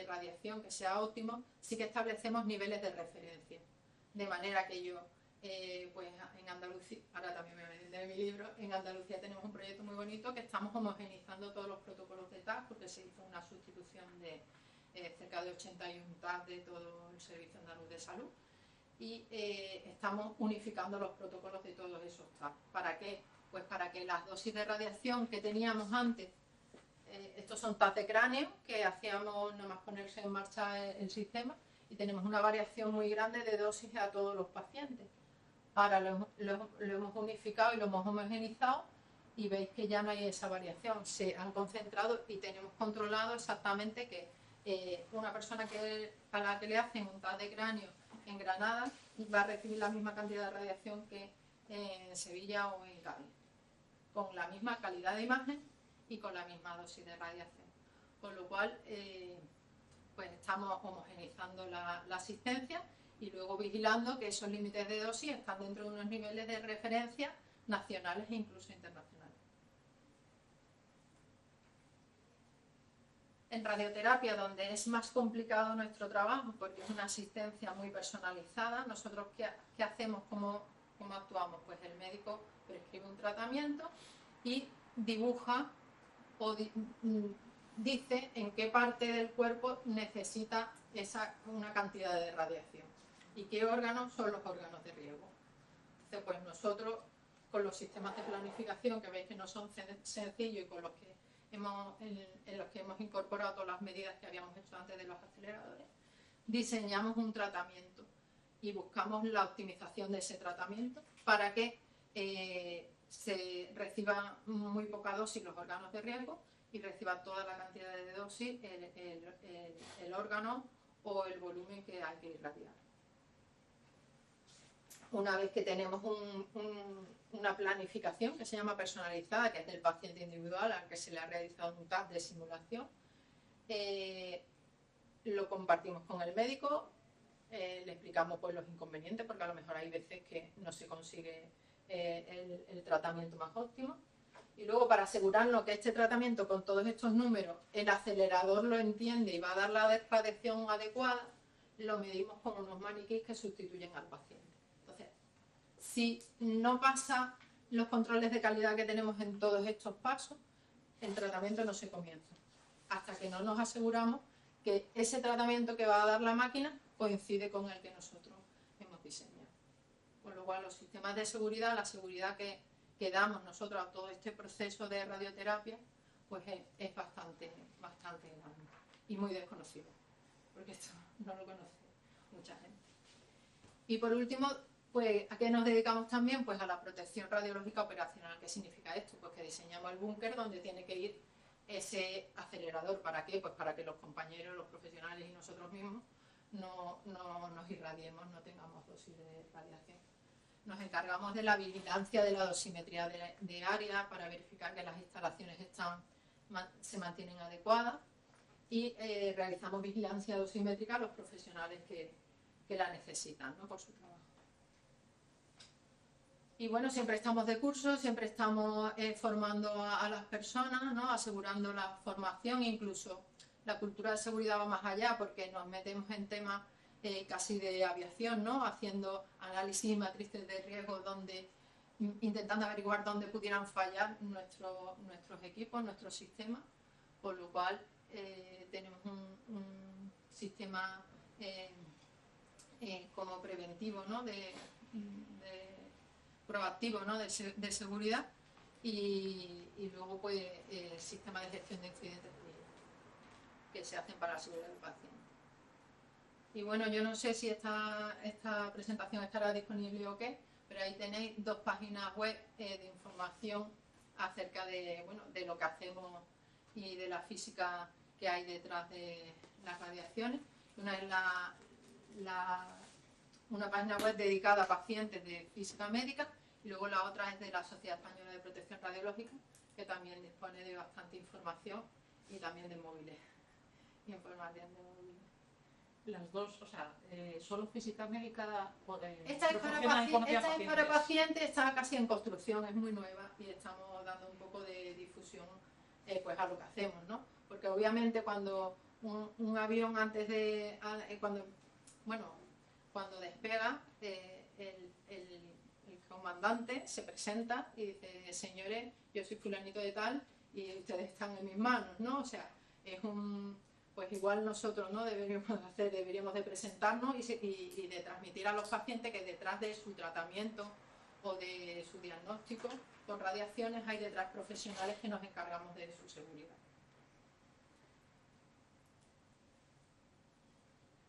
radiación que sea óptimo, sí que establecemos niveles de referencia, de manera que yo pues en Andalucía, ahora también me voy de mi libro, en Andalucía tenemos un proyecto muy bonito que estamos homogeneizando todos los protocolos de TAC, porque se hizo una sustitución de cerca de 81 TAC de todo el Servicio Andaluz de Salud, y estamos unificando los protocolos de todos esos TAC. ¿Para qué? Pues para que las dosis de radiación que teníamos antes, estos son TAC de cráneo, que hacíamos nada más ponerse en marcha el sistema, y tenemos una variación muy grande de dosis a todos los pacientes. Ahora lo hemos unificado y lo hemos homogeneizado y veis que ya no hay esa variación. Se han concentrado y tenemos controlado exactamente que una persona a la que le hacen un TAC de cráneo en Granada va a recibir la misma cantidad de radiación que en Sevilla o en Cádiz, con la misma calidad de imagen y con la misma dosis de radiación. Con lo cual, pues estamos homogeneizando la asistencia y luego vigilando que esos límites de dosis están dentro de unos niveles de referencia nacionales e incluso internacionales. En radioterapia, donde es más complicado nuestro trabajo porque es una asistencia muy personalizada, nosotros ¿qué hacemos? ¿Cómo actuamos? Pues el médico prescribe un tratamiento y dibuja o dice en qué parte del cuerpo necesita una cantidad de radiación y qué órganos son los órganos de riesgo. Entonces, pues nosotros, con los sistemas de planificación, que veis que no son sencillos y con los que en los que hemos incorporado todas las medidas que habíamos hecho antes de los aceleradores, diseñamos un tratamiento y buscamos la optimización de ese tratamiento para que se reciba muy poca dosis los órganos de riesgo y reciba toda la cantidad de dosis el órgano o el volumen que hay que irradiar. Una vez que tenemos una planificación que se llama personalizada, que es del paciente individual al que se le ha realizado un TAC de simulación, lo compartimos con el médico, le explicamos pues, los inconvenientes, porque a lo mejor hay veces que no se consigue el tratamiento más óptimo. Y luego, para asegurarnos que este tratamiento, con todos estos números, el acelerador lo entiende y va a dar la radiación adecuada, lo medimos con unos maniquís que sustituyen al paciente. Entonces, si no pasa los controles de calidad que tenemos en todos estos pasos, el tratamiento no se comienza, hasta que no nos aseguramos que ese tratamiento que va a dar la máquina coincide con el que nosotros hemos diseñado. Con lo cual los sistemas de seguridad, la seguridad que damos nosotros a todo este proceso de radioterapia, pues es bastante grande y muy desconocido, porque esto no lo conoce mucha gente. Y por último, pues ¿a qué nos dedicamos también? Pues a la protección radiológica operacional. ¿Qué significa esto? Pues que diseñamos el búnker donde tiene que ir ese acelerador. ¿Para qué? Pues para que los compañeros, los profesionales y nosotros mismos no nos irradiemos, no tengamos dosis de radiación. Nos encargamos de la vigilancia de la dosimetría de área para verificar que las instalaciones se mantienen adecuadas y realizamos vigilancia dosimétrica a los profesionales que la necesitan, ¿no? Por su trabajo. Y bueno, siempre estamos de curso, siempre estamos formando a las personas, ¿no? Asegurando la formación, incluso la cultura de seguridad va más allá porque nos metemos en temas casi de aviación, ¿no? Haciendo análisis y matrices de riesgo intentando averiguar dónde pudieran fallar nuestros equipos, nuestros sistemas, por lo cual tenemos un sistema como preventivo, ¿no? Proactivo, ¿no? de seguridad y luego pues el sistema de gestión de incidentes que se hacen para la seguridad del paciente. Y bueno, yo no sé si esta presentación estará disponible o qué, pero ahí tenéis 2 páginas web de información acerca de lo que hacemos y de la física que hay detrás de las radiaciones. Una es una página web dedicada a pacientes de física médica y luego la otra es de la Sociedad Española de Protección Radiológica, que también dispone de bastante información y también de móviles. Información de móviles. Las dos, o sea, solo física médica. Esta es para pacientes, está casi en construcción, es muy nueva y estamos dando un poco de difusión pues a lo que hacemos, ¿no? Porque obviamente cuando un avión cuando despega, el comandante se presenta y dice: señores, yo soy fulanito de tal y ustedes están en mis manos, ¿no? O sea, pues igual nosotros, ¿no? deberíamos de presentarnos y de transmitir a los pacientes que detrás de su tratamiento o de su diagnóstico con radiaciones hay detrás profesionales que nos encargamos de su seguridad.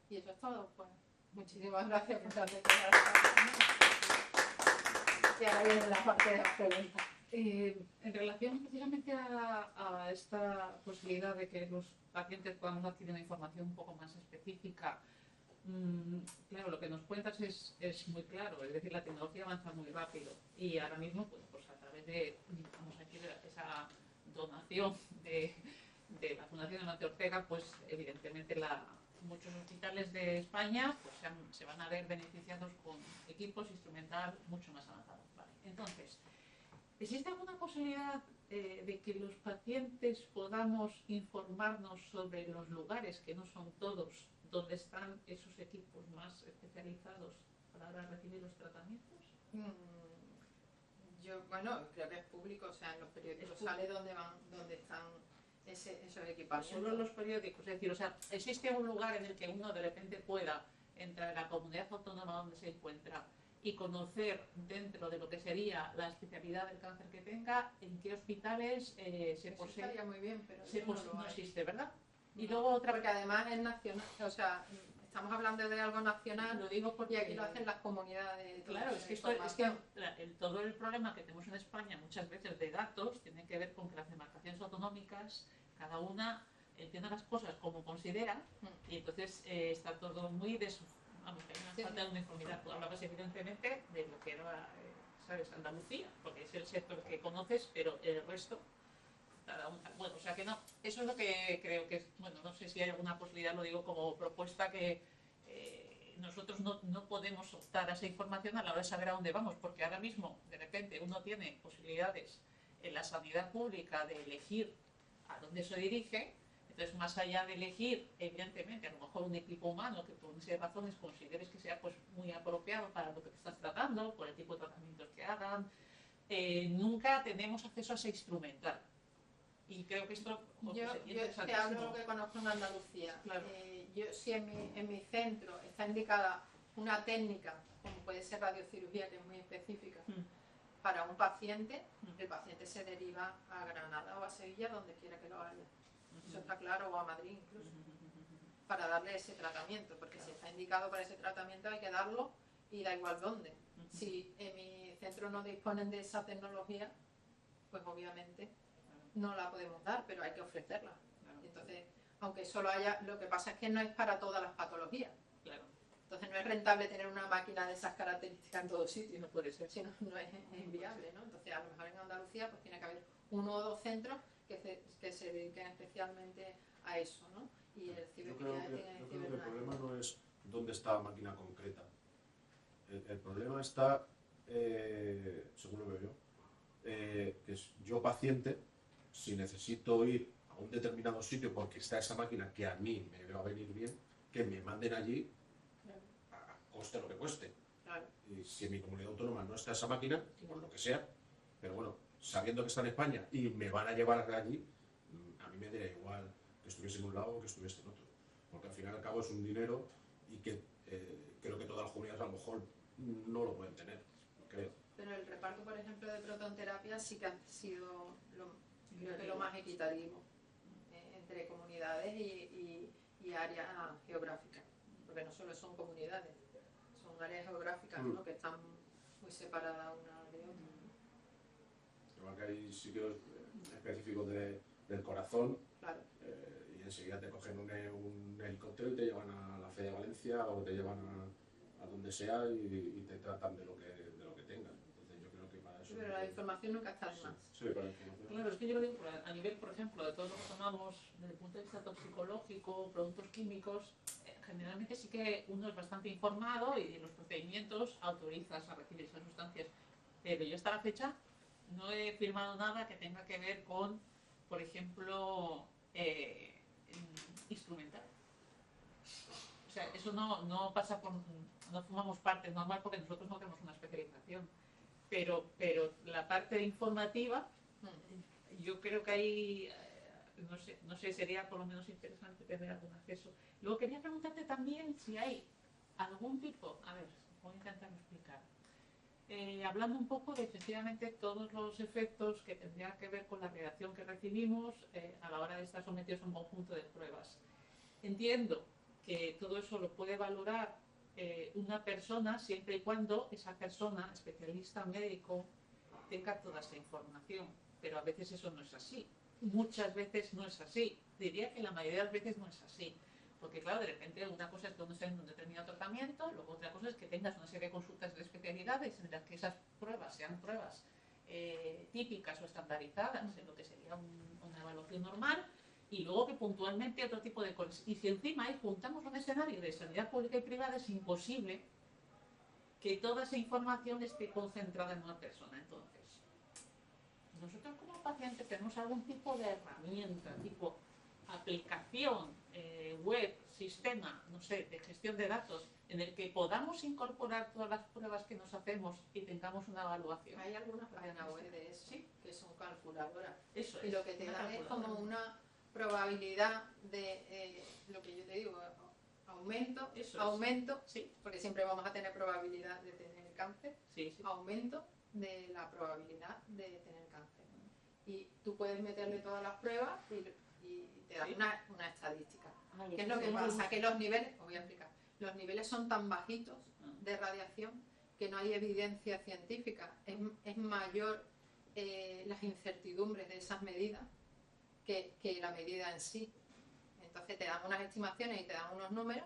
Y eso es todo. Pues muchísimas gracias por atenderme. Y ahora viene la parte de las preguntas. En relación precisamente a esta posibilidad de que los pacientes podamos adquirir una información un poco más específica, claro, lo que nos cuentas es muy claro, es decir, la tecnología avanza muy rápido y ahora mismo pues a través de, vamos a decir, esa donación de la Fundación Amancio Ortega, pues evidentemente muchos hospitales de España pues, se van a ver beneficiados con equipos instrumental mucho más avanzados. Vale. Entonces, ¿existe alguna posibilidad de que los pacientes podamos informarnos sobre los lugares, que no son todos, donde están esos equipos más especializados para recibir los tratamientos? Yo creo que es público, o sea, en los periódicos sale dónde están esos equipamientos. Solo en los periódicos, es decir, o sea, ¿existe un lugar en el que uno de repente pueda entrar en la comunidad autónoma donde se encuentra y conocer dentro de lo que sería la especialidad del cáncer que tenga, en qué hospitales se posee? Estaría muy bien, pero no existe, ¿verdad? No, y luego otra, porque además es nacional, o sea, estamos hablando de algo nacional, lo digo porque y aquí lo hacen las comunidades. Claro, es que todo el problema que tenemos en España muchas veces de datos tiene que ver con que las demarcaciones autonómicas, cada una entiende las cosas como considera, y entonces está todo muy hay una falta de uniformidad. Tú hablabas evidentemente de lo que era, ¿sabes?, Andalucía, porque es el sector que conoces, pero el resto, cada una, bueno, o sea que no, eso es lo que creo que es, bueno, no sé si hay alguna posibilidad, lo digo como propuesta, que nosotros no podemos optar a esa información a la hora de saber a dónde vamos, porque ahora mismo, de repente, uno tiene posibilidades en la sanidad pública de elegir a dónde se dirige. Entonces, más allá de elegir, evidentemente, a lo mejor un equipo humano que por esas razones consideres que sea pues muy apropiado para lo que te estás tratando, por el tipo de tratamientos que hagan, nunca tenemos acceso a ese instrumental. Y creo que esto Yo sería te interesantísimo. hablo de lo que conozco en Andalucía. Claro. Yo, si en mi centro está indicada una técnica, como puede ser radiocirugía, que es muy específica, para un paciente, el paciente se deriva a Granada o a Sevilla, donde quiera que lo haya. Eso está claro, o a Madrid incluso, para darle ese tratamiento, porque si está indicado para ese tratamiento hay que darlo y da igual dónde. Si en mi centro no disponen de esa tecnología, pues obviamente no la podemos dar, pero hay que ofrecerla. Entonces, aunque solo haya, lo que pasa es que no es para todas las patologías. Claro. Entonces no es rentable tener una máquina de esas características en todos sitios. No puede ser. Si no, no es inviable, ¿no? Entonces a lo mejor en Andalucía pues tiene que haber 1 o 2 centros que se dediquen especialmente a eso, ¿no? Y el Yo creo que el problema no es dónde está la máquina concreta. El problema está, según lo veo yo, que es yo paciente, si necesito ir a un determinado sitio porque está esa máquina que a mí me va a venir bien, que me manden allí, coste lo que cueste. Claro. Y si en mi comunidad autónoma no está esa máquina, por lo que sea, pero bueno, sabiendo que está en España y me van a llevar allí, a mí me daría igual que estuviese en un lado o que estuviese en otro. Porque al fin y al cabo es un dinero y que creo que todas las comunidades a lo mejor no lo pueden tener, creo. Pero el reparto, por ejemplo, de protonterapia sí que ha sido creo que lo más equitativo entre comunidades y áreas geográficas. Porque no solo son comunidades, son áreas geográficas, ¿no? Que están muy separadas una de otra. Igual que hay sitios específicos del corazón, Claro. y enseguida te cogen un helicóptero y te llevan a la Fe de Valencia o te llevan a donde sea y te tratan de lo que tengan. Entonces yo creo que para eso... Pero la información nunca está de más. Sí, para la información. Claro, es que yo lo digo a nivel, por ejemplo, de todo lo que tomamos desde el punto de vista toxicológico, productos químicos, generalmente sí que uno es bastante informado y los procedimientos autorizas a recibir esas sustancias. Pero yo hasta la fecha no he firmado nada que tenga que ver con, por ejemplo, instrumental. O sea, eso no pasa por... No formamos parte, es normal porque nosotros no tenemos una especialización. Pero la parte informativa, yo creo que ahí, no sé, sería por lo menos interesante tener algún acceso. Luego quería preguntarte también si hay algún tipo, a ver, voy a intentar explicar, hablando un poco de efectivamente todos los efectos que tendrían que ver con la reacción que recibimos a la hora de estar sometidos a un conjunto de pruebas. Entiendo que todo eso lo puede valorar una persona siempre y cuando esa persona, especialista médico, tenga toda esa información, pero a veces eso no es así. Muchas veces no es así. Diría que la mayoría de las veces no es así. Porque claro, de repente una cosa es que uno esté en un determinado tratamiento, luego otra cosa es que tengas una serie de consultas de especialidades en las que esas pruebas sean pruebas típicas o estandarizadas en lo que sería una evaluación normal, y luego que puntualmente otro tipo de cosas. Y si encima ahí juntamos un escenario de sanidad pública y privada, es imposible que toda esa información esté concentrada en una persona. Entonces, nosotros como pacientes tenemos algún tipo de herramienta, tipo aplicación, web, sistema, no sé, de gestión de datos, en el que podamos incorporar todas las pruebas que nos hacemos y tengamos una evaluación. Hay algunas páginas web de eso, ¿Sí? que son calculadoras. Eso Y es, lo que te una dan es calculadora. como una probabilidad de lo que yo te digo, aumento, Eso es. aumento, Sí, porque siempre vamos a tener probabilidad de tener cáncer, sí, sí. aumento de la probabilidad de tener cáncer. Y tú puedes meterle todas las pruebas y te da Sí. una estadística. Ay, ¿Qué es eso lo que es muy pasa? Que los niveles, os voy a explicar, los niveles son tan bajitos de radiación que no hay evidencia científica. Es mayor las incertidumbres de esas medidas que la medida en sí. Entonces te dan unas estimaciones y te dan unos números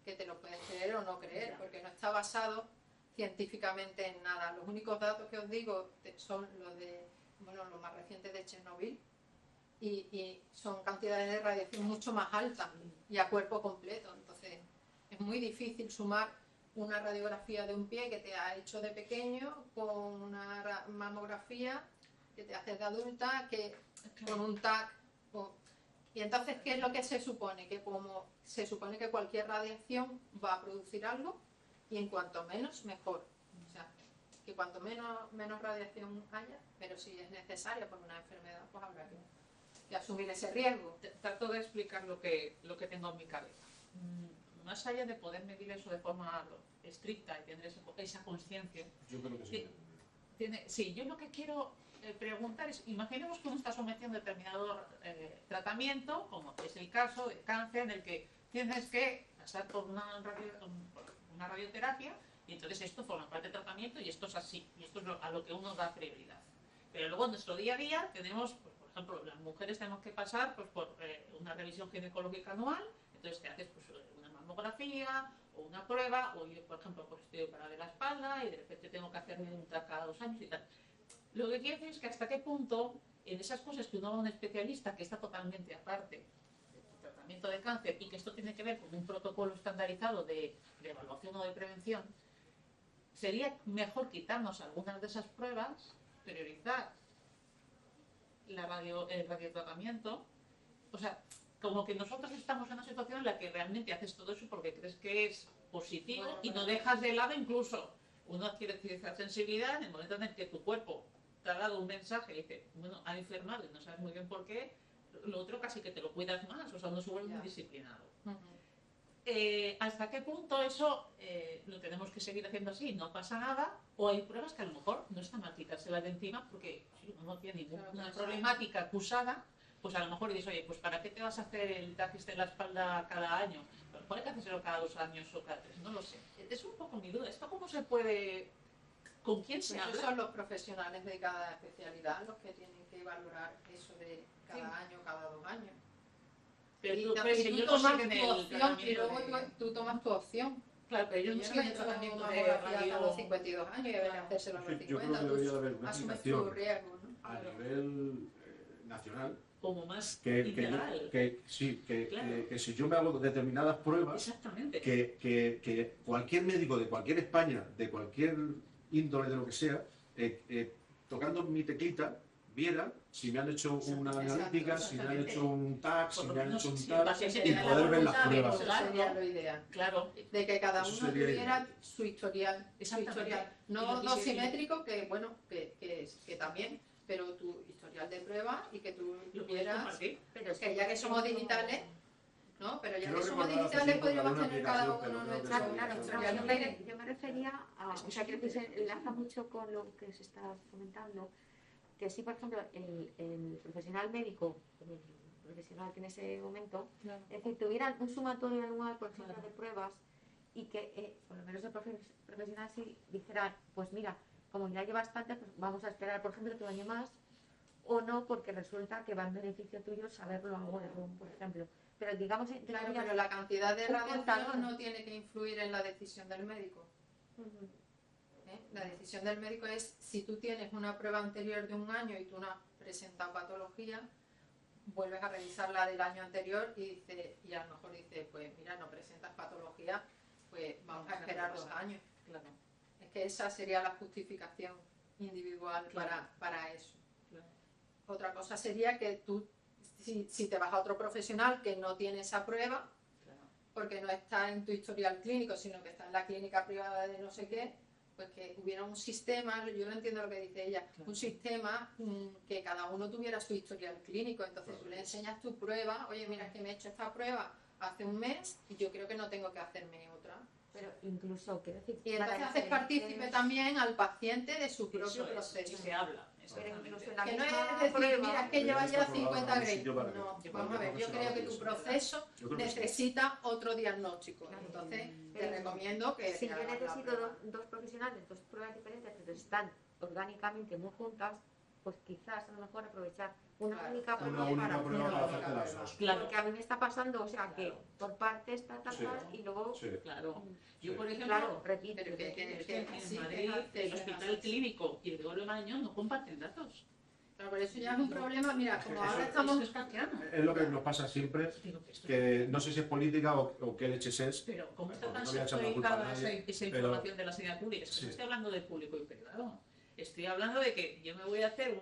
que te los puedes creer o no creer, porque no está basado científicamente en nada. Los únicos datos que os digo son los más recientes de Chernobyl, y son cantidades de radiación mucho más altas y a cuerpo completo. Entonces es muy difícil sumar una radiografía de un pie que te ha hecho de pequeño con una mamografía que te haces de adulta, que con un TAC. Y entonces, ¿qué es lo que se supone? Que como se supone que cualquier radiación va a producir algo, y en cuanto menos, mejor. O sea, que cuanto menos radiación haya, pero si es necesaria por una enfermedad, pues habrá que asumir ese riesgo. Trato de explicar lo que tengo en mi cabeza. Más allá de poder medir eso de forma estricta y tener esa conciencia, Yo creo que sí. sí, yo lo que quiero preguntar es, imaginemos que uno está sometido a un determinado tratamiento, como es el caso de cáncer, en el que tienes que pasar por una radioterapia, y entonces esto forma parte del tratamiento y esto es así, y esto es a lo que uno da prioridad. Pero luego en nuestro día a día tenemos, pues, por ejemplo, las mujeres tenemos que pasar pues, por una revisión ginecológica anual, entonces te haces pues, una mamografía o una prueba, o yo, por ejemplo, pues estoy operada de la espalda y de repente tengo que hacerme un TAC cada 2 años y tal. Lo que quiero decir es que hasta qué punto, en esas cosas que uno va a un especialista que está totalmente aparte del tratamiento de cáncer y que esto tiene que ver con un protocolo estandarizado de evaluación o de prevención, sería mejor quitarnos algunas de esas pruebas, priorizar el radiotratamiento, o sea, como que nosotros estamos en una situación en la que realmente haces todo eso porque crees que es positivo y no dejas de lado incluso uno adquiere cierta sensibilidad en el momento en el que tu cuerpo te ha dado un mensaje y dice, bueno, ha enfermado y no sabes muy bien por qué, lo otro casi que te lo cuidas más, o sea, uno se vuelve muy disciplinado. ¿Hasta qué punto eso lo tenemos que seguir haciendo así? No pasa nada, o hay pruebas que a lo mejor no está mal quitárselas de encima porque si uno no tiene ninguna problemática acusada, pues a lo mejor dices, oye, pues ¿para qué te vas a hacer el TAC de la espalda cada año? A lo mejor hay que hacerlo cada 2 años o cada 3, no lo sé. Es un poco mi duda. ¿Esto cómo se puede...? ¿Con quién se Pues habla? son los profesionales de cada especialidad los que tienen que valorar eso de cada año, cada 2 años. Pero Y tú, tú, pero si tú ellos no tomas siguen tu el opción y tratamiento luego de... tú tomas tu opción. Claro, pero ellos no Yo siguen me el he hecho tratamiento de mamografía hasta los radio... 52 años y haber que hacérselo a los Yo creo 50. que debería de haber una Asumes aplicación tu riesgo, ¿no? a nivel nacional como más que integral. Que si yo me hago determinadas pruebas, Exactamente. que cualquier médico de cualquier España, de cualquier índole de lo que sea, tocando mi teclita, viera si me han hecho una analítica, si me han hecho un TAC, si me han hecho un TAC, y poder ver las pruebas. Eso sería lo ideal. Claro. De que cada Eso uno sería tuviera ideal. su historial. No simétrico, que bueno, que también, pero tu historial de prueba y que tú tuvieras, Pero que ya que somos digitales, ¿no? Pero ya Quiero que somos recordar hace digitales tiempo que había podríamos una tener cada aplicación, uno pero nuestro creo que Claro, historial yo clínico. me refería a, o sea, creo que se enlaza mucho con lo que se está comentando, que si, por ejemplo, el profesional médico, el profesional que en ese momento, es decir, tuvieran un sumatorio anual, por ejemplo, de pruebas, y que por lo menos el profesional sí dijera, pues mira, como ya llevas tantas, pues vamos a esperar, por ejemplo, otro año más, o no, porque resulta que va en beneficio tuyo saberlo ahora, por ejemplo. Pero digamos, Claro, pero la cantidad de un radiación contador. no tiene que influir en la decisión del médico. La decisión del médico es si tú tienes una prueba anterior de un año y tú no has presentado patología, vuelves a revisar la del año anterior y a lo mejor dice, pues mira, no presentas patología, pues vamos a esperar 2 años. Claro. Es que esa sería la justificación individual para eso. Claro. Otra cosa sería que tú, si te vas a otro profesional que no tiene esa prueba, porque no está en tu historial clínico, sino que está en la clínica privada de no sé qué, pues que hubiera un sistema, yo no entiendo lo que dice ella, un sistema que cada uno tuviera su historial clínico. Entonces tú le enseñas tu prueba, oye, mira, es que me he hecho esta prueba hace un mes y yo creo que no tengo que hacerme otra. pero incluso, quiero decir, Y entonces haces partícipe también al paciente de su propio proceso. Y se habla. Pero incluso en exactamente. la Que no misma es decir, prueba, mira, es que lleva ya Pero 50 está grays. probado en No, algún sitio vamos a ver, yo creo que tu proceso Yo creo que sí. necesita otro diagnóstico. Claro. Entonces, te Pero recomiendo que si te yo hagas la necesito prueba. dos profesionales, dos pruebas diferentes, pero están orgánicamente muy juntas, pues quizás a lo mejor aprovechar una Claro, única claro. prueba Una única para prueba hacer para la hacerte las otra. dos. Claro. Porque a mí me está pasando, o sea, que Claro. por partes tal, Sí. y luego, Sí. Claro. Sí. Yo, por ejemplo, claro, repito. Pero que- es que en sí, Madrid, que el hospital clínico y el de Gregorio Marañón no comparten datos. Claro, pero eso ya es un problema. Mira, como Eso- ahora Esto estamos... es kafkiano. Es lo que nos pasa siempre, Digo que esto- que no sé si es política o qué leches es. Pero ¿cómo está Porque tan no voy a echar la culpa a sectorizada nadie, esa pero- información de la sanidad pública? Es que Sí. no estoy hablando de público y privado. Estoy hablando de que yo me voy a hacer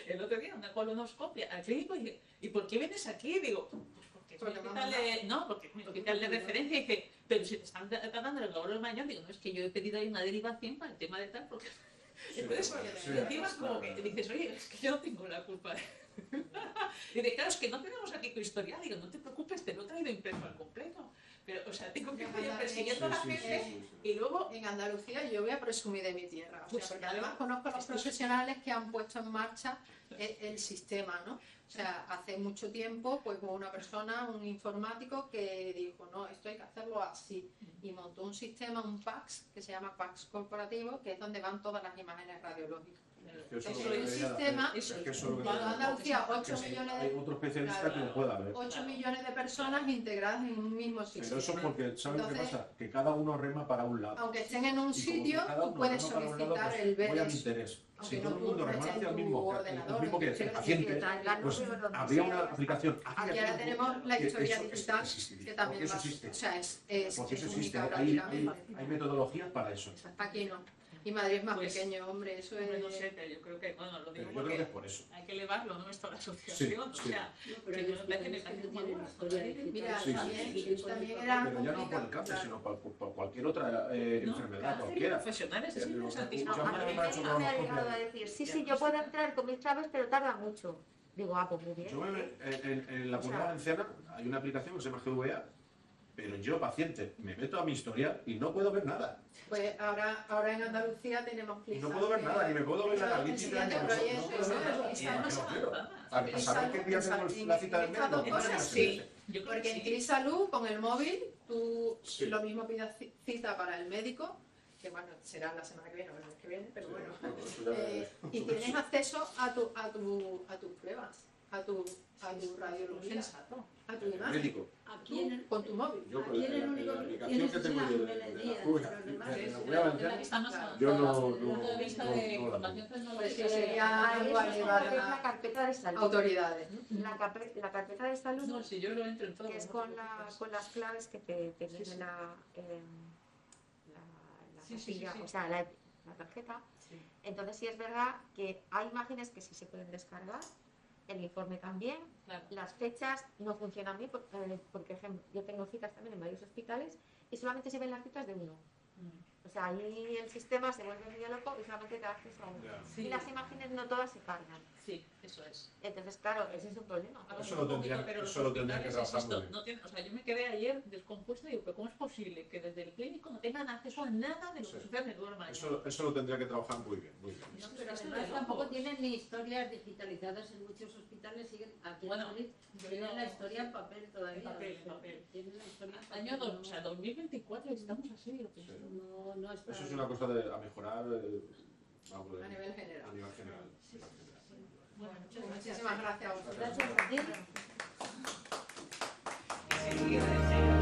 el otro día una colonoscopia al clínico y ¿por qué vienes aquí? Digo, pues porque es mi Porque hospital porque es mi hospital de referencia. Y dice, pero si te están tratando el Gregorio Marañón, digo, no, es que yo he pedido ahí una derivación para el tema de tal, porque Entonces, encima es como que dices, oye, es que yo no tengo la culpa. Y de claro, es que no tenemos aquí tu historial. Digo, no te preocupes, te lo he traído impreso al completo. Pero, o sea, tengo que ir persiguiendo a la gente y luego... En Andalucía yo voy a presumir de mi tierra, o sea, Pues porque claro, además conozco a los profesionales que han puesto en marcha el sistema, ¿no? O sea, hace mucho tiempo, pues hubo una persona, un informático, que dijo, no, esto hay que hacerlo así, y montó un sistema, un PACS, que se llama PACS corporativo, que es donde van todas las imágenes radiológicas. Eso Es un sistema, cuando Andalucía, 8 millones hay otro especialista claro, que lo pueda ver. 8 millones de personas integradas en un mismo sistema. Pero eso es porque, ¿sabes lo que Entonces, pasa? Que cada uno rema para un lado. aunque estén en un Y como sitio, cada tú uno puedes rema para un lado, solicitar pues el ver voy a mi eso. interés. Aunque Si no todo el tú mundo no remara estés hacia en el tu mismo, ordenador, mismo que el quiero decir, paciente, pues habría una aplicación. Aquí ahora tenemos la que historia eso digital, existiría, que también porque eso va, existe. o sea, es Porque eso existe, única hay prácticamente. metodologías para eso. Aquí no. Y Madrid es más Pues, pequeño, hombre, eso Hombre, es... no sé, pero yo creo que, bueno, lo digo Yo creo que es porque por eso. hay que elevarlo, ¿no? Esto a la asociación, Sí, o sea, Pero que ellos me parece tienen muy tienen bueno. historia digital. Mira, Sí, también era Pero ya no por el complicado, cáncer, claro. sino por cualquier otra enfermedad, cáncer y cualquiera. profesionales, es Yo- interesantísimo. No, a mí me ha llegado a decir, sí, yo puedo entrar con mis claves, pero tarda mucho. Digo, pues muy bien. Yo en la Comunidad Valenciana hay una aplicación que se llama GVA, pero yo, paciente, me meto a mi historial y no puedo ver nada. Pues ahora en Andalucía tenemos Y no Clisa, puedo ver nada, ni me puedo ver la el analítica, ni siguiente proyecto puedo ver nada. Clisa no Imagino, sabe claro. nada. Para saber qué día tengo la cita del en estas dos médico. cosas, Sí. sí. Yo creo Porque que en sí. Clisalud, con el móvil, tú Sí. lo mismo pidas cita para el médico, que bueno, será la semana que viene o el mes que viene, pero bueno. Y tienes acceso a tus pruebas, a tu radiología, Sensato. a tu imagen, Médico. Aquí en el, con tu móvil. Yo, aquí en el único la que aplicación tienes que es tengo la yo de la melodía, Comunidad los demás de la es- Comunidad Valenciana, yo no la tengo. Pues sí, sería Ahí algo a es llevar la a carpeta de salud. autoridades, ¿no? La carpeta de salud, No, si yo lo entro en todo. que es con las claves que te viene sí. la Sí, sí, pastilla, sí, sí. o sea, la tarjeta. Sí. Entonces sí es verdad que hay imágenes que sí se pueden descargar, el informe también, Claro. las fechas no funcionan bien, porque ejemplo, yo tengo citas también en varios hospitales y solamente se ven las citas de uno. O sea, ahí el sistema se vuelve medio loco y solamente te da acceso a uno. Ya. Sí. Y las imágenes no todas se cargan. Sí, eso es. Entonces, claro, ese es un problema. Eso lo tendría- Pero eso los lo tendría que hospitales, trabajar muy insisto, bien. no tienen- o sea, yo me quedé ayer descompuesta y digo, pero ¿cómo es posible que desde el clínico no tengan acceso a nada de lo que Sí. sucede en el duerma? Eso lo tendría que trabajar muy bien, muy bien. No, pero además tampoco tienen ni historias digitalizadas en muchos hospitales. Siguen aquí Bueno, en Madrid, tienen la historia en papel todavía. En papel, o sea, en papel. Tienen la historia en papel. Año o sea, 2024 estamos así, lo que Sí. No está. Eso es una cosa a mejorar vamos, A nivel general. a nivel general. Bueno, muchas Muchísimas gracias a vosotros. Gracias a ti. gracias.